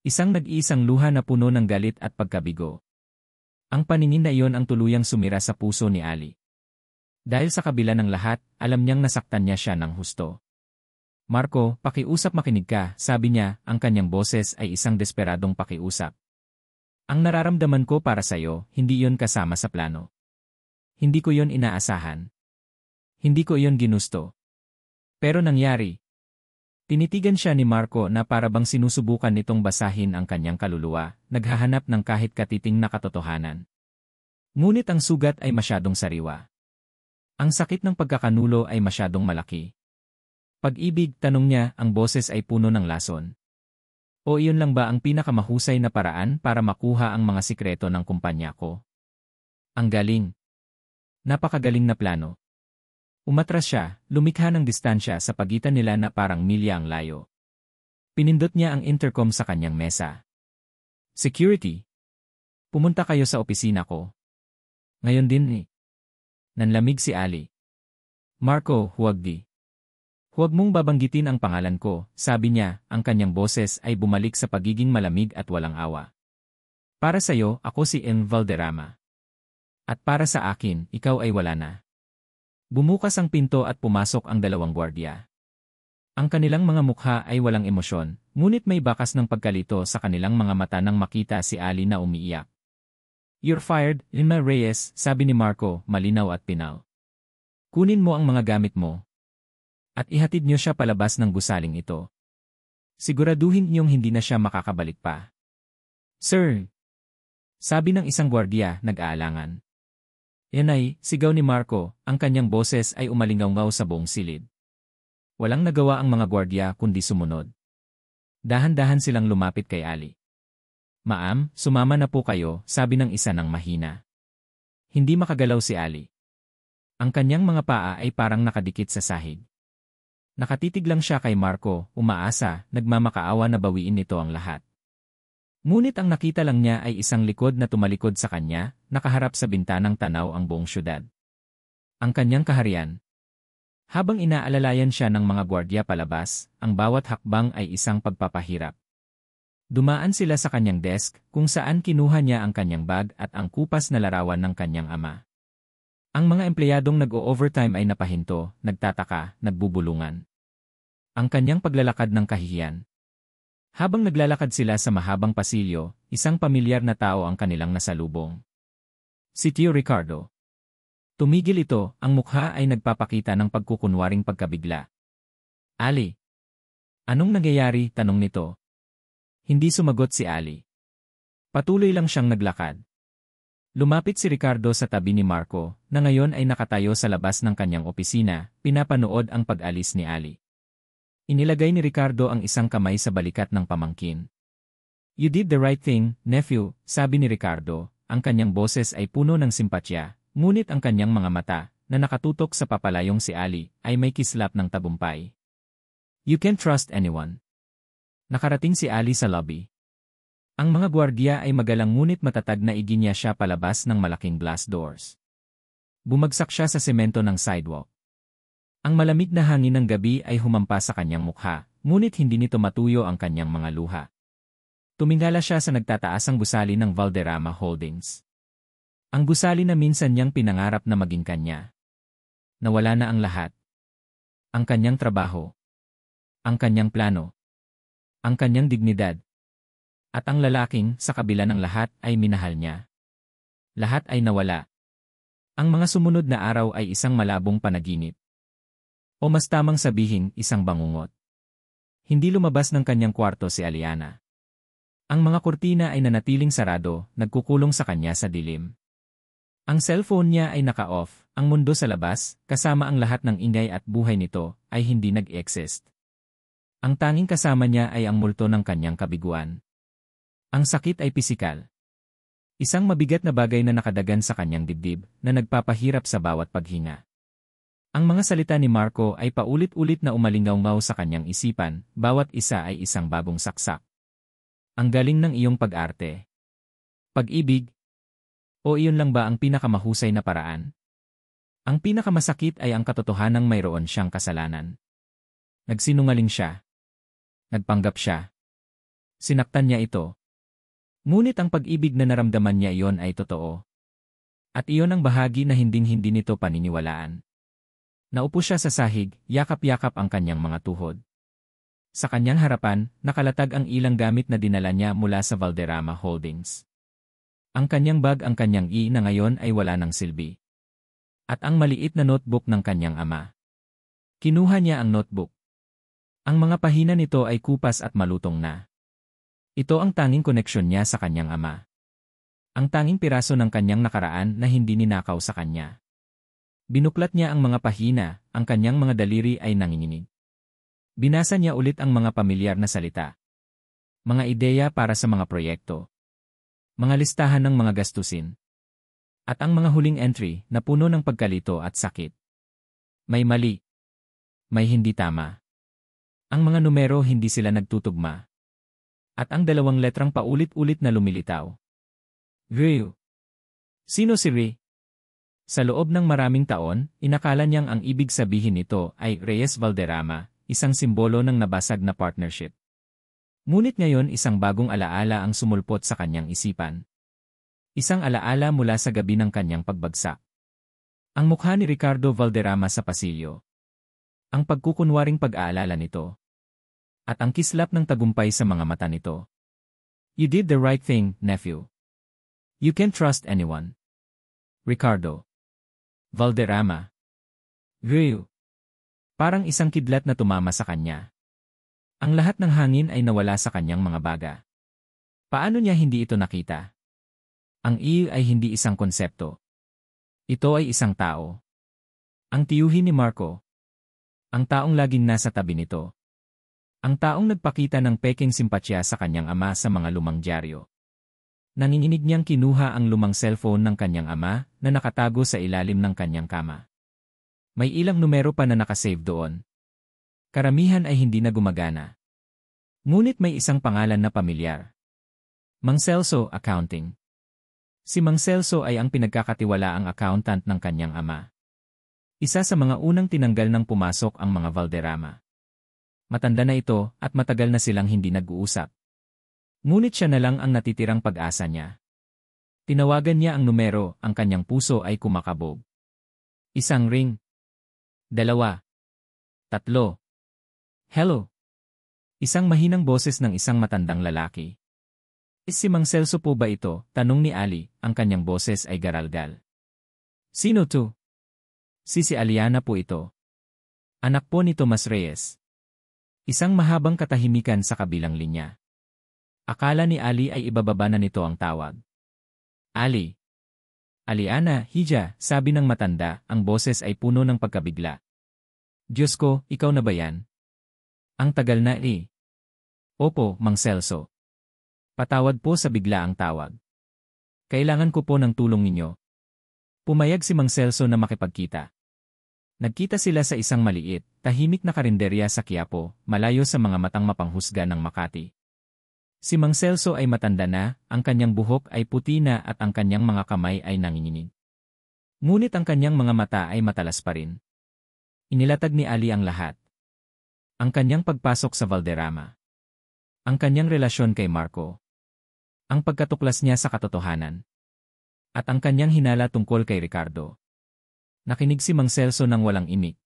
Isang nag-iisang luha na puno ng galit at pagkabigo. Ang paningin na iyon ang tuluyang sumira sa puso ni Ali. Dahil sa kabila ng lahat, alam niyang nasaktan niya siya ng husto. Marco, pakiusap makinig ka, sabi niya, ang kanyang boses ay isang desperadong pakiusap. Ang nararamdaman ko para sa'yo, hindi iyon kasama sa plano. Hindi ko iyon inaasahan. Hindi ko iyon ginusto. Pero nangyari. Tinitigan siya ni Marco na parabang sinusubukan nitong basahin ang kanyang kaluluwa, naghahanap ng kahit katiting na katotohanan. Ngunit ang sugat ay masyadong sariwa. Ang sakit ng pagkakanulo ay masyadong malaki. Pag-ibig, tanong niya, ang boses ay puno ng lason. O iyon lang ba ang pinakamahusay na paraan para makuha ang mga sikreto ng kumpanya ko? Ang galing. Napakagaling na plano. Umatras siya, lumikha ng distansya sa pagitan nila na parang milya ang layo. Pinindot niya ang intercom sa kanyang mesa. Security. Pumunta kayo sa opisina ko. Ngayon din ni. Nanlamig si Ali. Marco, huwag di. Huwag mong babanggitin ang pangalan ko, sabi niya, ang kanyang boses ay bumalik sa pagiging malamig at walang awa. Para sa'yo, ako si M. Valderrama. At para sa akin, ikaw ay wala na. Bumukas ang pinto at pumasok ang dalawang gwardiya. Ang kanilang mga mukha ay walang emosyon, ngunit may bakas ng pagkalito sa kanilang mga mata nang makita si Ali na umiiyak. You're fired, Lima Reyes, sabi ni Marco, malinaw at pinal. Kunin mo ang mga gamit mo. At ihatid niyo siya palabas ng gusaling ito. Siguraduhin niyong hindi na siya makakabalik pa. Sir! Sabi ng isang gwardiya, nag-aalangan. Yan ay, sigaw ni Marco, ang kanyang boses ay umalingaw sa buong silid. Walang nagawa ang mga gwardiya kundi sumunod. Dahan-dahan silang lumapit kay Ali. Ma'am, sumama na po kayo, sabi ng isa ng mahina. Hindi makagalaw si Ali. Ang kanyang mga paa ay parang nakadikit sa sahig. Nakatitig lang siya kay Marco, umaasa, nagmamakaawa na bawiin nito ang lahat. Ngunit ang nakita lang niya ay isang likod na tumalikod sa kanya, nakaharap sa bintanang tanaw ang buong syudad. Ang kanyang kaharian. Habang inaalalayan siya ng mga gwardya palabas, ang bawat hakbang ay isang pagpapahirap. Dumaan sila sa kanyang desk, kung saan kinuha niya ang kanyang bag at ang kupas na larawan ng kanyang ama. Ang mga empleyadong nag-o-overtime ay napahinto, nagtataka, nagbubulungan. Ang kanyang paglalakad ng kahihiyan. Habang naglalakad sila sa mahabang pasilyo, isang pamilyar na tao ang kanilang nasalubong. Si Tio Ricardo. Tumigil ito, ang mukha ay nagpapakita ng pagkukunwaring pagkabigla. Ali. Anong nangyayari? Tanong nito. Hindi sumagot si Ali. Patuloy lang siyang naglakad. Lumapit si Ricardo sa tabi ni Marco, na ngayon ay nakatayo sa labas ng kanyang opisina, pinapanood ang pag-alis ni Ali. Inilagay ni Ricardo ang isang kamay sa balikat ng pamangkin. You did the right thing, nephew, sabi ni Ricardo, ang kanyang boses ay puno ng simpatya, ngunit ang kanyang mga mata, na nakatutok sa papalayong si Ali, ay may kislap ng tagumpay. You can't trust anyone. Nakarating si Ali sa lobby. Ang mga gwardiya ay magalang ngunit matatag na iginya siya palabas ng malaking glass doors. Bumagsak siya sa semento ng sidewalk. Ang malamig na hangin ng gabi ay humampas sa kanyang mukha, ngunit hindi nito matuyo ang kanyang mga luha. Tumingala siya sa nagtataasang gusali ng Valderrama Holdings. Ang gusali na minsan niyang pinangarap na maging kanya. Nawala na ang lahat. Ang kanyang trabaho. Ang kanyang plano. Ang kanyang dignidad. At ang lalaking, sa kabila ng lahat, ay minahal niya. Lahat ay nawala. Ang mga sumunod na araw ay isang malabong panaginip. O mas tamang sabihin, isang bangungot. Hindi lumabas ng kanyang kwarto si Aliana. Ang mga kurtina ay nanatiling sarado, nagkukulong sa kanya sa dilim. Ang cellphone niya ay naka-off, ang mundo sa labas, kasama ang lahat ng ingay at buhay nito, ay hindi nag-exist. Ang tanging kasama niya ay ang multo ng kanyang kabiguan. Ang sakit ay pisikal. Isang mabigat na bagay na nakadagan sa kanyang dibdib, na nagpapahirap sa bawat paghinga. Ang mga salita ni Marco ay paulit-ulit na umalingaw-ngaw sa kanyang isipan, bawat isa ay isang bagong saksak. Ang galing ng iyong pag-arte. Pag-ibig? O iyon lang ba ang pinakamahusay na paraan? Ang pinakamasakit ay ang katotohanang mayroon siyang kasalanan. Nagsinungaling siya. Nagpanggap siya. Sinaktan niya ito. Ngunit ang pag-ibig na naramdaman niya iyon ay totoo. At iyon ang bahagi na hinding-hindi nito paniniwalaan. Naupo siya sa sahig, yakap-yakap ang kanyang mga tuhod. Sa kanyang harapan, nakalatag ang ilang gamit na dinala niya mula sa Valderrama Holdings. Ang kanyang bag, ang kanyang na ngayon ay wala ng silbi. At ang maliit na notebook ng kanyang ama. Kinuha niya ang notebook. Ang mga pahina nito ay kupas at malutong na. Ito ang tanging koneksyon niya sa kanyang ama. Ang tanging piraso ng kanyang nakaraan na hindi ninakaw sa kanya. Binuklat niya ang mga pahina, ang kanyang mga daliri ay nanginginig. Binasa niya ulit ang mga pamilyar na salita. Mga ideya para sa mga proyekto. Mga listahan ng mga gastusin. At ang mga huling entry na puno ng pagkalito at sakit. May mali. May hindi tama. Ang mga numero hindi sila nagtutugma. At ang dalawang letrang paulit-ulit na lumilitaw. Ryu. Sino si Ri? Sa loob ng maraming taon, inakala niyang ang ibig sabihin nito ay Reyes Valderrama, isang simbolo ng nabasag na partnership. Ngunit ngayon isang bagong alaala ang sumulpot sa kanyang isipan. Isang alaala mula sa gabi ng kanyang pagbagsak. Ang mukha ni Ricardo Valderrama sa pasilyo. Ang pagkukunwaring pag-aalala nito. At ang kislap ng tagumpay sa mga mata nito. You did the right thing, nephew. You can't trust anyone. Ricardo Valderrama. Ryu. Parang isang kidlat na tumama sa kanya. Ang lahat ng hangin ay nawala sa kanyang mga baga. Paano niya hindi ito nakita? Ang iyo ay hindi isang konsepto. Ito ay isang tao. Ang tiyuhin ni Marco. Ang taong laging nasa tabi nito. Ang taong nagpakita ng peking simpatya sa kanyang ama sa mga lumang dyaryo. Nanginginig niyang kinuha ang lumang cellphone ng kanyang ama na nakatago sa ilalim ng kanyang kama. May ilang numero pa na nakasave doon. Karamihan ay hindi na gumagana. Ngunit may isang pangalan na pamilyar. Mang Celso, Accounting. Si Mang Celso ay ang pinagkakatiwalaang accountant ng kanyang ama. Isa sa mga unang tinanggal ng pumasok ang mga Valderrama. Matanda na ito at matagal na silang hindi nag-uusap. Ngunit siya na lang ang natitirang pag-asa niya. Tinawagan niya ang numero, ang kanyang puso ay kumakabog. Isang ring. 2. 3. Hello. Isang mahinang boses ng isang matandang lalaki. Si Mang Celso po ba ito? Tanong ni Ali, ang kanyang boses ay garalgal. Sino to? Si Aliana po ito. Anak po ni Tomas Reyes. Isang mahabang katahimikan sa kabilang linya. Akala ni Ali ay ibababa na nito ang tawag. Ali. Aliana, Hija, sabi ng matanda, ang boses ay puno ng pagkabigla. Diyos ko, ikaw na ba yan? Ang tagal na eh. Opo, Mang Celso. Patawad po sa bigla ang tawag. Kailangan ko po ng tulong ninyo. Pumayag si Mang Celso na makipagkita. Nagkita sila sa isang maliit, tahimik na karinderya sa Quiapo, malayo sa mga matang mapanghusga ng Makati. Si Mang Celso ay matanda na, ang kanyang buhok ay puti na at ang kanyang mga kamay ay nanginginig. Ngunit ang kanyang mga mata ay matalas pa rin. Inilatag ni Ali ang lahat. Ang kanyang pagpasok sa Valderrama. Ang kanyang relasyon kay Marco. Ang pagkatuklas niya sa katotohanan. At ang kanyang hinala tungkol kay Ricardo. Nakinig si Mang Celso nang walang imik.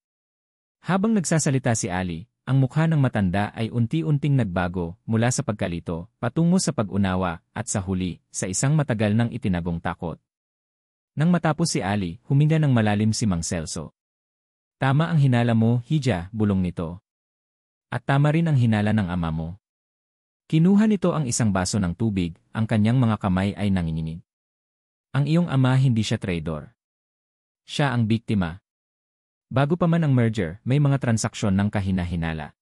Habang nagsasalita si Ali, ang mukha ng matanda ay unti-unting nagbago mula sa pagkalito, patungo sa pag-unawa, at sa huli, sa isang matagal nang itinagong takot. Nang matapos si Ali, huminga ng malalim si Mang Celso. Tama ang hinala mo, Hija, bulong nito. At tama rin ang hinala ng ama mo. Kinuha nito ang isang baso ng tubig, ang kanyang mga kamay ay nanginginig. Ang iyong ama hindi siya traidor. Siya ang biktima. Bago pa man ang merger, may mga transaksyon ng kahina-hinala.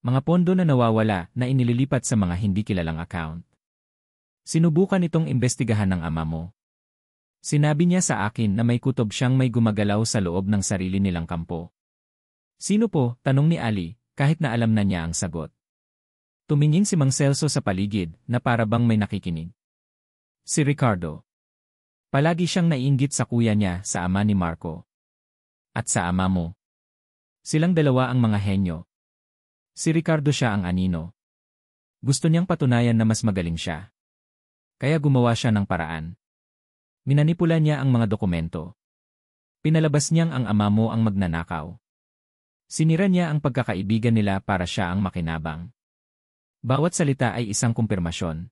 Mga pondo na nawawala na inililipat sa mga hindi kilalang account. Sinubukan itong imbestigahan ng ama mo. Sinabi niya sa akin na may kutob siyang may gumagalaw sa loob ng sarili nilang kampo. Sino po? Tanong ni Ali, kahit na alam na niya ang sagot. Tumingin si Mang Celso sa paligid na para bang may nakikinig. Si Ricardo. Palagi siyang naiinggit sa kuya niya, sa ama ni Marco. At sa ama mo. Silang dalawa ang mga henyo. Si Ricardo siya ang anino. Gusto niyang patunayan na mas magaling siya. Kaya gumawa siya ng paraan. Minanipula niya ang mga dokumento. Pinalabas niyang ang ama mo ang magnanakaw. Sinira niya ang pagkakaibigan nila para siya ang makinabang. Bawat salita ay isang kumpirmasyon.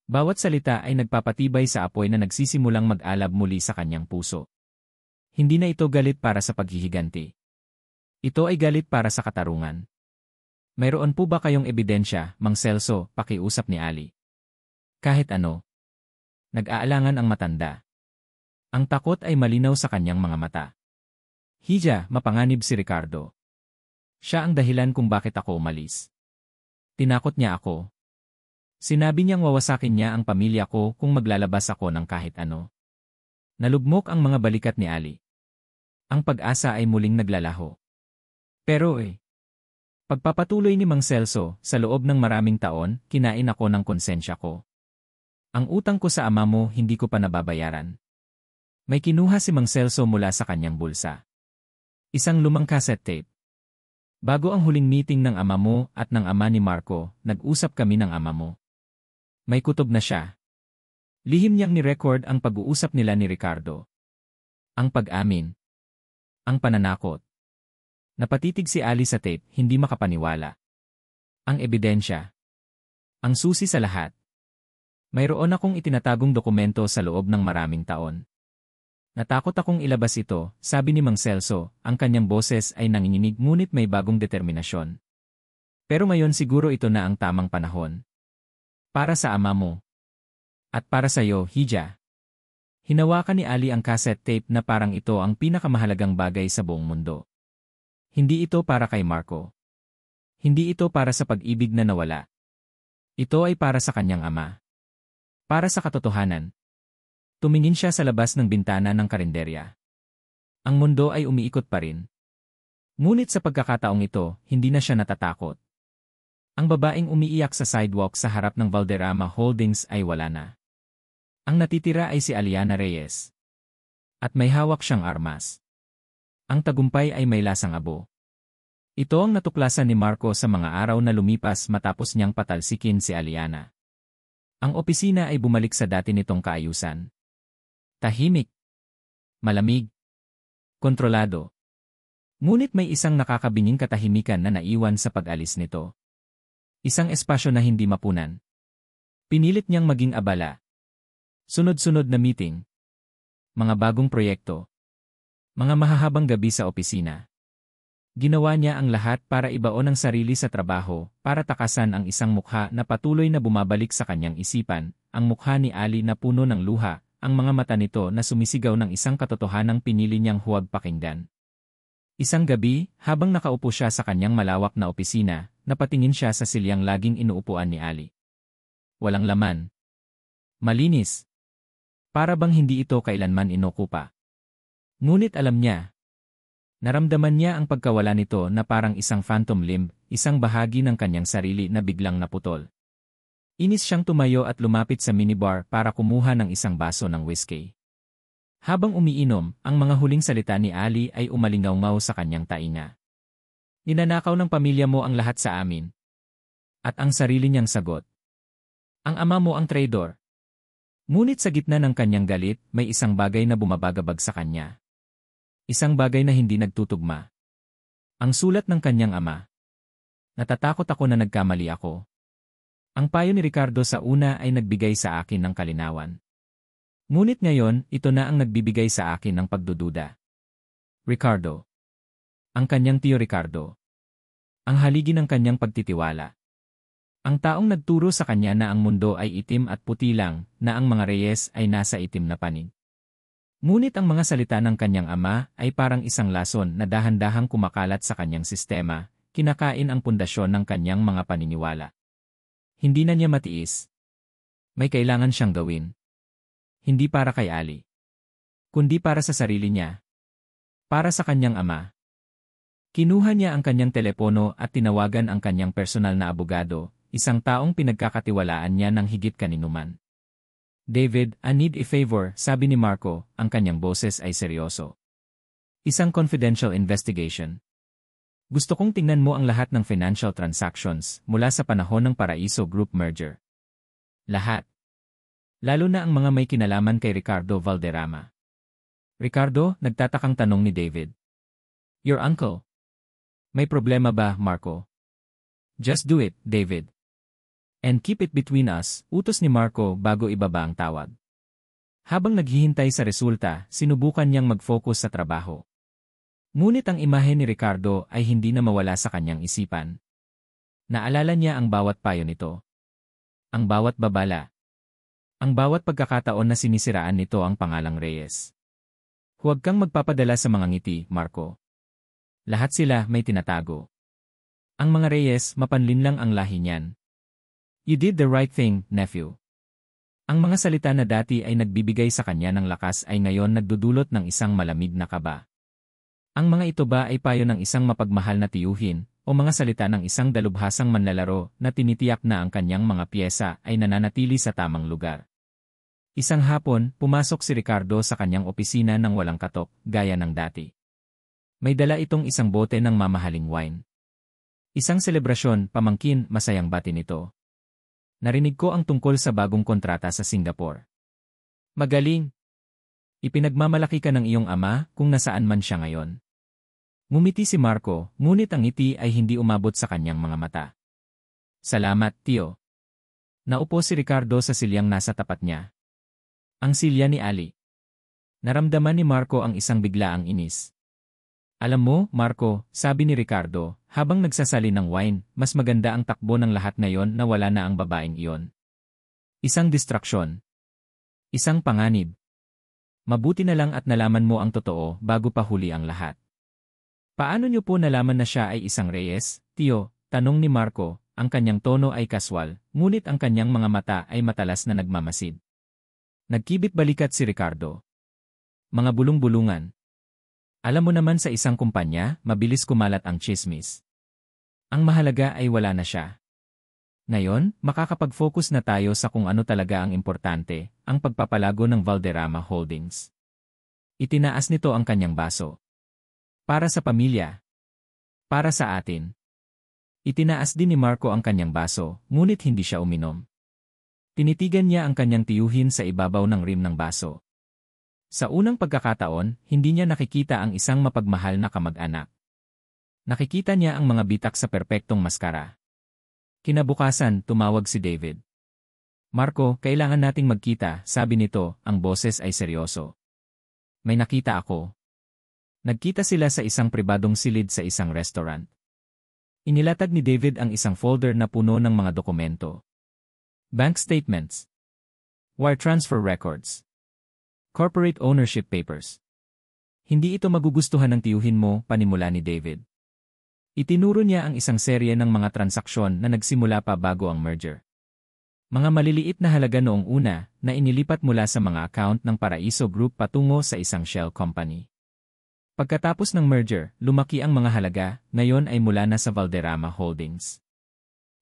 Bawat salita ay nagpapatibay sa apoy na nagsisimulang mag-alab muli sa kanyang puso. Hindi na ito galit para sa paghihiganti. Ito ay galit para sa katarungan. Mayroon po ba kayong ebidensya, Mang Celso? Pakiusap ni Ali. Kahit ano. Nag-aalangan ang matanda. Ang takot ay malinaw sa kanyang mga mata. Hija, mapanganib si Ricardo. Siya ang dahilan kung bakit ako umalis. Tinakot niya ako. Sinabi niyang wawasakin niya ang pamilya ko kung maglalabas ako ng kahit ano. Nalugmok ang mga balikat ni Ali. Ang pag-asa ay muling naglalaho. Pero pagpapatuloy ni Mang Celso, sa loob ng maraming taon, kinain ako ng konsensya ko. Ang utang ko sa ama mo hindi ko pa nababayaran. May kinuha si Mang Celso mula sa kanyang bulsa. Isang lumang cassette tape. Bago ang huling meeting ng ama mo at ng ama ni Marco, nag-usap kami ng ama mo. May kutob na siya. Lihim niyang ni-record ang pag-uusap nila ni Ricardo. Ang pag-amin. Ang pananakot. Napatitig si Ali sa tape, hindi makapaniwala. Ang ebidensya. Ang susi sa lahat. Mayroon akong itinatagong dokumento sa loob ng maraming taon. Natakot akong ilabas ito, sabi ni Mang Celso, ang kanyang boses ay nanginginig ngunit may bagong determinasyon. Pero ngayon siguro ito na ang tamang panahon. Para sa ama mo. At para sa iyo, Hija. Hinawakan ni Ali ang cassette tape na parang ito ang pinakamahalagang bagay sa buong mundo. Hindi ito para kay Marco. Hindi ito para sa pag-ibig na nawala. Ito ay para sa kanyang ama. Para sa katotohanan. Tumingin siya sa labas ng bintana ng karinderya. Ang mundo ay umiikot pa rin. Ngunit sa pagkakataong ito, hindi na siya natatakot. Ang babaeng umiiyak sa sidewalk sa harap ng Valderrama Holdings ay wala na. Ang natitira ay si Aliana Reyes. At may hawak siyang armas. Ang tagumpay ay may lasang abo. Ito ang natuklasan ni Marco sa mga araw na lumipas matapos niyang patalsikin si Aliana. Ang opisina ay bumalik sa dati nitong kaayusan. Tahimik. Malamig. Kontrolado. Ngunit may isang nakakabinging katahimikan na naiwan sa pag-alis nito. Isang espasyo na hindi mapunan. Pinilit niyang maging abala. Sunod-sunod na meeting. Mga bagong proyekto. Mga mahahabang gabi sa opisina. Ginawa niya ang lahat para ibaon ang sarili sa trabaho, para takasan ang isang mukha na patuloy na bumabalik sa kanyang isipan, ang mukha ni Ali na puno ng luha, ang mga mata nito na sumisigaw ng isang katotohanang pinili niyang huwag pakinggan. Isang gabi, habang nakaupo siya sa kanyang malawak na opisina, napatingin siya sa silyang laging inuupuan ni Ali. Walang laman. Malinis. Para bang hindi ito kailanman inokupa. Ngunit alam niya. Naramdaman niya ang pagkawala nito na parang isang phantom limb, isang bahagi ng kanyang sarili na biglang naputol. Inis siyang tumayo at lumapit sa minibar para kumuha ng isang baso ng whiskey. Habang umiinom, ang mga huling salita ni Ali ay umalingaw-ngaw sa kanyang tainga. Ninanakaw ng pamilya mo ang lahat sa amin. At ang sarili niyang sagot. Ang ama mo ang traidor. Ngunit sa gitna ng kanyang galit, may isang bagay na bumabagabag sa kanya. Isang bagay na hindi nagtutugma. Ang sulat ng kanyang ama. Natatakot ako na nagkamali ako. Ang payo ni Ricardo sa una ay nagbigay sa akin ng kalinawan. Ngunit ngayon, ito na ang nagbibigay sa akin ng pagdududa. Ricardo. Ang kanyang tiyo Ricardo. Ang haligi ng kanyang pagtitiwala. Ang taong nagturo sa kanya na ang mundo ay itim at puti lang, na ang mga Reyes ay nasa itim na panig. Ngunit ang mga salita ng kanyang ama ay parang isang lason na dahan-dahang kumakalat sa kanyang sistema, kinakain ang pundasyon ng kanyang mga paniniwala. Hindi na niya matiis. May kailangan siyang gawin. Hindi para kay Ali. Kundi para sa sarili niya. Para sa kanyang ama. Kinuha niya ang kanyang telepono at tinawagan ang kanyang personal na abogado, isang taong pinagkakatiwalaan niya ng higit kaninuman. David, I need a favor, sabi ni Marco, ang kanyang boses ay seryoso. Isang confidential investigation. Gusto kong tingnan mo ang lahat ng financial transactions mula sa panahon ng Paraiso Group merger. Lahat. Lalo na ang mga may kinalaman kay Ricardo Valderrama. Ricardo, nagtatakang tanong ni David. Your uncle. May problema ba, Marco? Just do it, David. And keep it between us, utos ni Marco bago ibaba ang tawag. Habang naghihintay sa resulta, sinubukan niyang mag-focus sa trabaho. Ngunit ang imahe ni Ricardo ay hindi na mawala sa kanyang isipan. Naalala niya ang bawat payo nito. Ang bawat babala. Ang bawat pagkakataon na sinisiraan nito ang pangalang Reyes. Huwag kang magpapadala sa mga ngiti, Marco. Lahat sila may tinatago. Ang mga Reyes, mapanlinlang ang lahi niyan. You did the right thing, nephew. Ang mga salita na dati ay nagbibigay sa kanya ng lakas ay ngayon nagdudulot ng isang malamig na kaba. Ang mga ito ba ay payo ng isang mapagmahal na tiyuhin, o mga salita ng isang dalubhasang manlalaro na tinitiyak na ang kanyang mga piyesa ay nananatili sa tamang lugar? Isang hapon, pumasok si Ricardo sa kanyang opisina ng walang katok, gaya ng dati. May dala itong isang bote ng mamahaling wine. Isang selebrasyon, pamangkin, masayang bati nito. Narinig ko ang tungkol sa bagong kontrata sa Singapore. Magaling! Ipinagmamalaki ka ng iyong ama kung nasaan man siya ngayon. Ngumiti si Marco, ngunit ang ngiti ay hindi umabot sa kanyang mga mata. Salamat, tiyo. Naupo si Ricardo sa silyang nasa tapat niya. Ang silya ni Ali. Naramdaman ni Marco ang isang biglaang inis. Alam mo, Marco, sabi ni Ricardo, habang nagsasali ng wine, mas maganda ang takbo ng lahat ngayon na wala na ang babaeng iyon. Isang distraksyon. Isang panganib. Mabuti na lang at nalaman mo ang totoo bago pa huli ang lahat. Paano niyo po nalaman na siya ay isang Reyes, tiyo? Tanong ni Marco, ang kanyang tono ay kaswal, ngunit ang kanyang mga mata ay matalas na nagmamasid. Nagkibit balikat si Ricardo. Mga bulong-bulungan. Alam mo naman sa isang kumpanya, mabilis kumalat ang tsismis. Ang mahalaga ay wala na siya. Ngayon, makakapag-focus na tayo sa kung ano talaga ang importante, ang pagpapalago ng Valderrama Holdings. Itinaas nito ang kanyang baso. Para sa pamilya. Para sa atin. Itinaas din ni Marco ang kanyang baso, ngunit hindi siya uminom. Tinitigan niya ang kanyang tiyuhin sa ibabaw ng rim ng baso. Sa unang pagkakataon, hindi niya nakikita ang isang mapagmahal na kamag-anak. Nakikita niya ang mga bitak sa perpektong maskara. Kinabukasan, tumawag si David. Marco, kailangan nating magkita, sabi nito, ang boses ay seryoso. May nakita ako. Nagkita sila sa isang pribadong silid sa isang restaurant. Inilatag ni David ang isang folder na puno ng mga dokumento. Bank statements. Wire transfer records. Corporate ownership papers. Hindi ito magugustuhan ng tiyuhin mo, panimula ni David. Itinuro niya ang isang serye ng mga transaksyon na nagsimula pa bago ang merger. Mga maliliit na halaga noong una na inilipat mula sa mga account ng Paraiso Group patungo sa isang shell company. Pagkatapos ng merger, lumaki ang mga halaga, ngayon ay mula na sa Valderrama Holdings.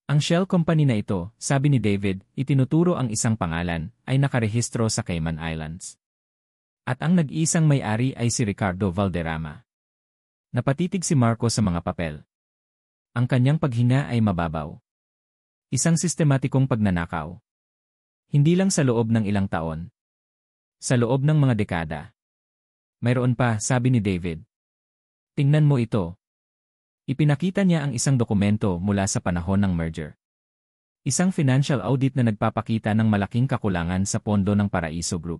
Ang shell company na ito, sabi ni David, itinuturo ang isang pangalan, ay nakarehistro sa Cayman Islands. At ang nag-iisang may-ari ay si Ricardo Valderrama. Napatitig si Marco sa mga papel. Ang kanyang paghinga ay mababaw. Isang sistematikong pagnanakaw. Hindi lang sa loob ng ilang taon. Sa loob ng mga dekada. Mayroon pa, sabi ni David. Tingnan mo ito. Ipinakita niya ang isang dokumento mula sa panahon ng merger. Isang financial audit na nagpapakita ng malaking kakulangan sa pondo ng Paraiso Group.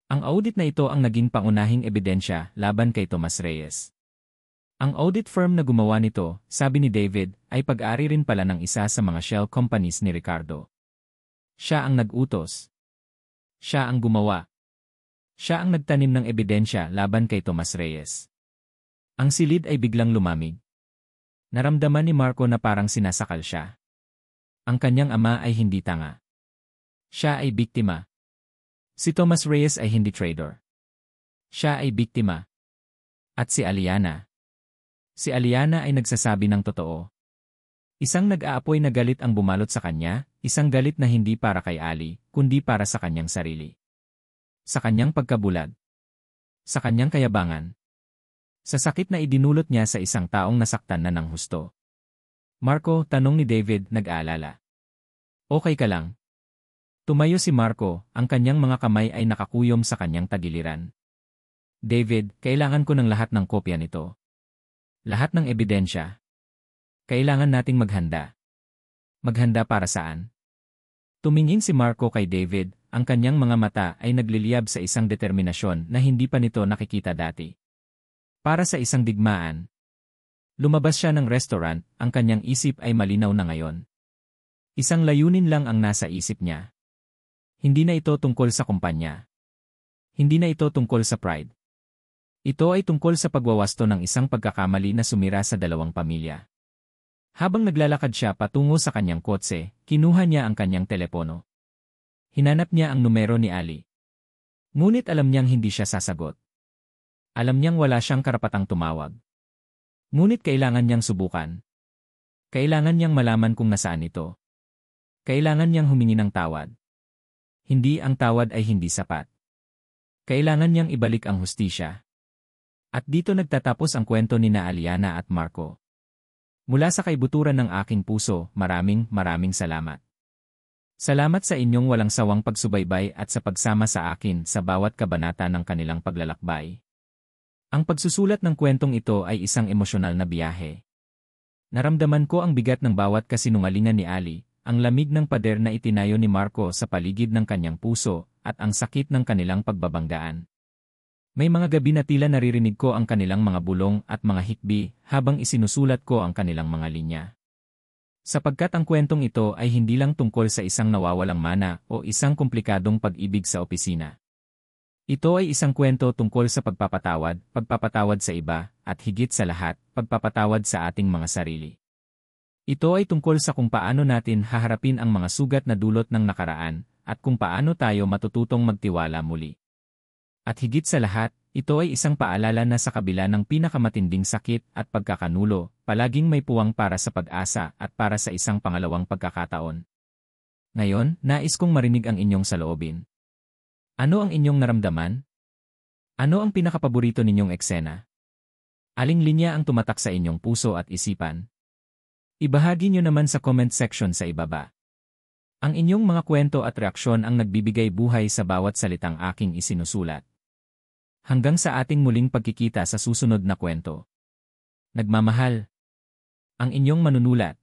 Ang audit na ito ang naging pangunahing ebidensya laban kay Tomas Reyes. Ang audit firm na gumawa nito, sabi ni David, ay pag-ari rin pala ng isa sa mga shell companies ni Ricardo. Siya ang nag-utos. Siya ang gumawa. Siya ang nagtanim ng ebidensya laban kay Tomas Reyes. Ang silid ay biglang lumamig. Naramdaman ni Marco na parang sinasakal siya. Ang kanyang ama ay hindi tanga. Siya ay biktima. Si Tomas Reyes ay hindi trader. Siya ay biktima. At si Aliana. Si Aliana ay nagsasabi ng totoo. Isang nag-aapoy na galit ang bumalot sa kanya, isang galit na hindi para kay Ali, kundi para sa kanyang sarili. Sa kanyang pagkabulag. Sa kanyang kayabangan. Sa sakit na idinulot niya sa isang taong nasaktan na ng husto. Marco, tanong ni David, nag-aalala. Okay ka lang? Tumayo si Marco, ang kanyang mga kamay ay nakakuyom sa kanyang tagiliran. David, kailangan ko ng lahat ng kopya nito. Lahat ng ebidensya. Kailangan nating maghanda. Maghanda para saan? Tumingin si Marco kay David, ang kanyang mga mata ay nagliliyab sa isang determinasyon na hindi pa nito nakikita dati. Para sa isang digmaan. Lumabas siya ng restaurant, ang kanyang isip ay malinaw na ngayon. Isang layunin lang ang nasa isip niya. Hindi na ito tungkol sa kumpanya. Hindi na ito tungkol sa pride. Ito ay tungkol sa pagwawasto ng isang pagkakamali na sumira sa dalawang pamilya. Habang naglalakad siya patungo sa kanyang kotse, kinuha niya ang kanyang telepono. Hinanap niya ang numero ni Ali. Ngunit alam niyang hindi siya sasagot. Alam niyang wala siyang karapatang tumawag. Ngunit kailangan niyang subukan. Kailangan niyang malaman kung nasaan ito. Kailangan niyang humingi ng tawad. Hindi ang tawad ay hindi sapat. Kailangan niyang ibalik ang hustisya. At dito nagtatapos ang kwento ni na Aliana at Marco. Mula sa kaibuturan ng aking puso, maraming salamat. Salamat sa inyong walang sawang pagsubaybay at sa pagsama sa akin sa bawat kabanata ng kanilang paglalakbay. Ang pagsusulat ng kwentong ito ay isang emosyonal na biyahe. Naramdaman ko ang bigat ng bawat kasinungalingan ni Ali, ang lamig ng pader na itinayo ni Marco sa paligid ng kanyang puso, at ang sakit ng kanilang pagbabanggaan. May mga gabi na tila naririnig ko ang kanilang mga bulong at mga hikbi habang isinusulat ko ang kanilang mga linya. Sapagkat ang kwentong ito ay hindi lang tungkol sa isang nawawalang mana o isang komplikadong pag-ibig sa opisina. Ito ay isang kwento tungkol sa pagpapatawad sa iba, at higit sa lahat, pagpapatawad sa ating mga sarili. Ito ay tungkol sa kung paano natin haharapin ang mga sugat na dulot ng nakaraan, at kung paano tayo matututong magtiwala muli. At higit sa lahat, ito ay isang paalala na sa kabila ng pinakamatinding sakit at pagkakanulo, palaging may puwang para sa pag-asa at para sa isang pangalawang pagkakataon. Ngayon, nais kong marinig ang inyong saloobin. Ano ang inyong naramdaman? Ano ang pinakapaborito ninyong eksena? Aling linya ang tumatak sa inyong puso at isipan? Ibahagi nyo naman sa comment section sa ibaba. Ang inyong mga kwento at reaksyon ang nagbibigay buhay sa bawat salitang aking isinusulat. Hanggang sa ating muling pagkikita sa susunod na kwento. Nagmamahal. Ang inyong manunulat.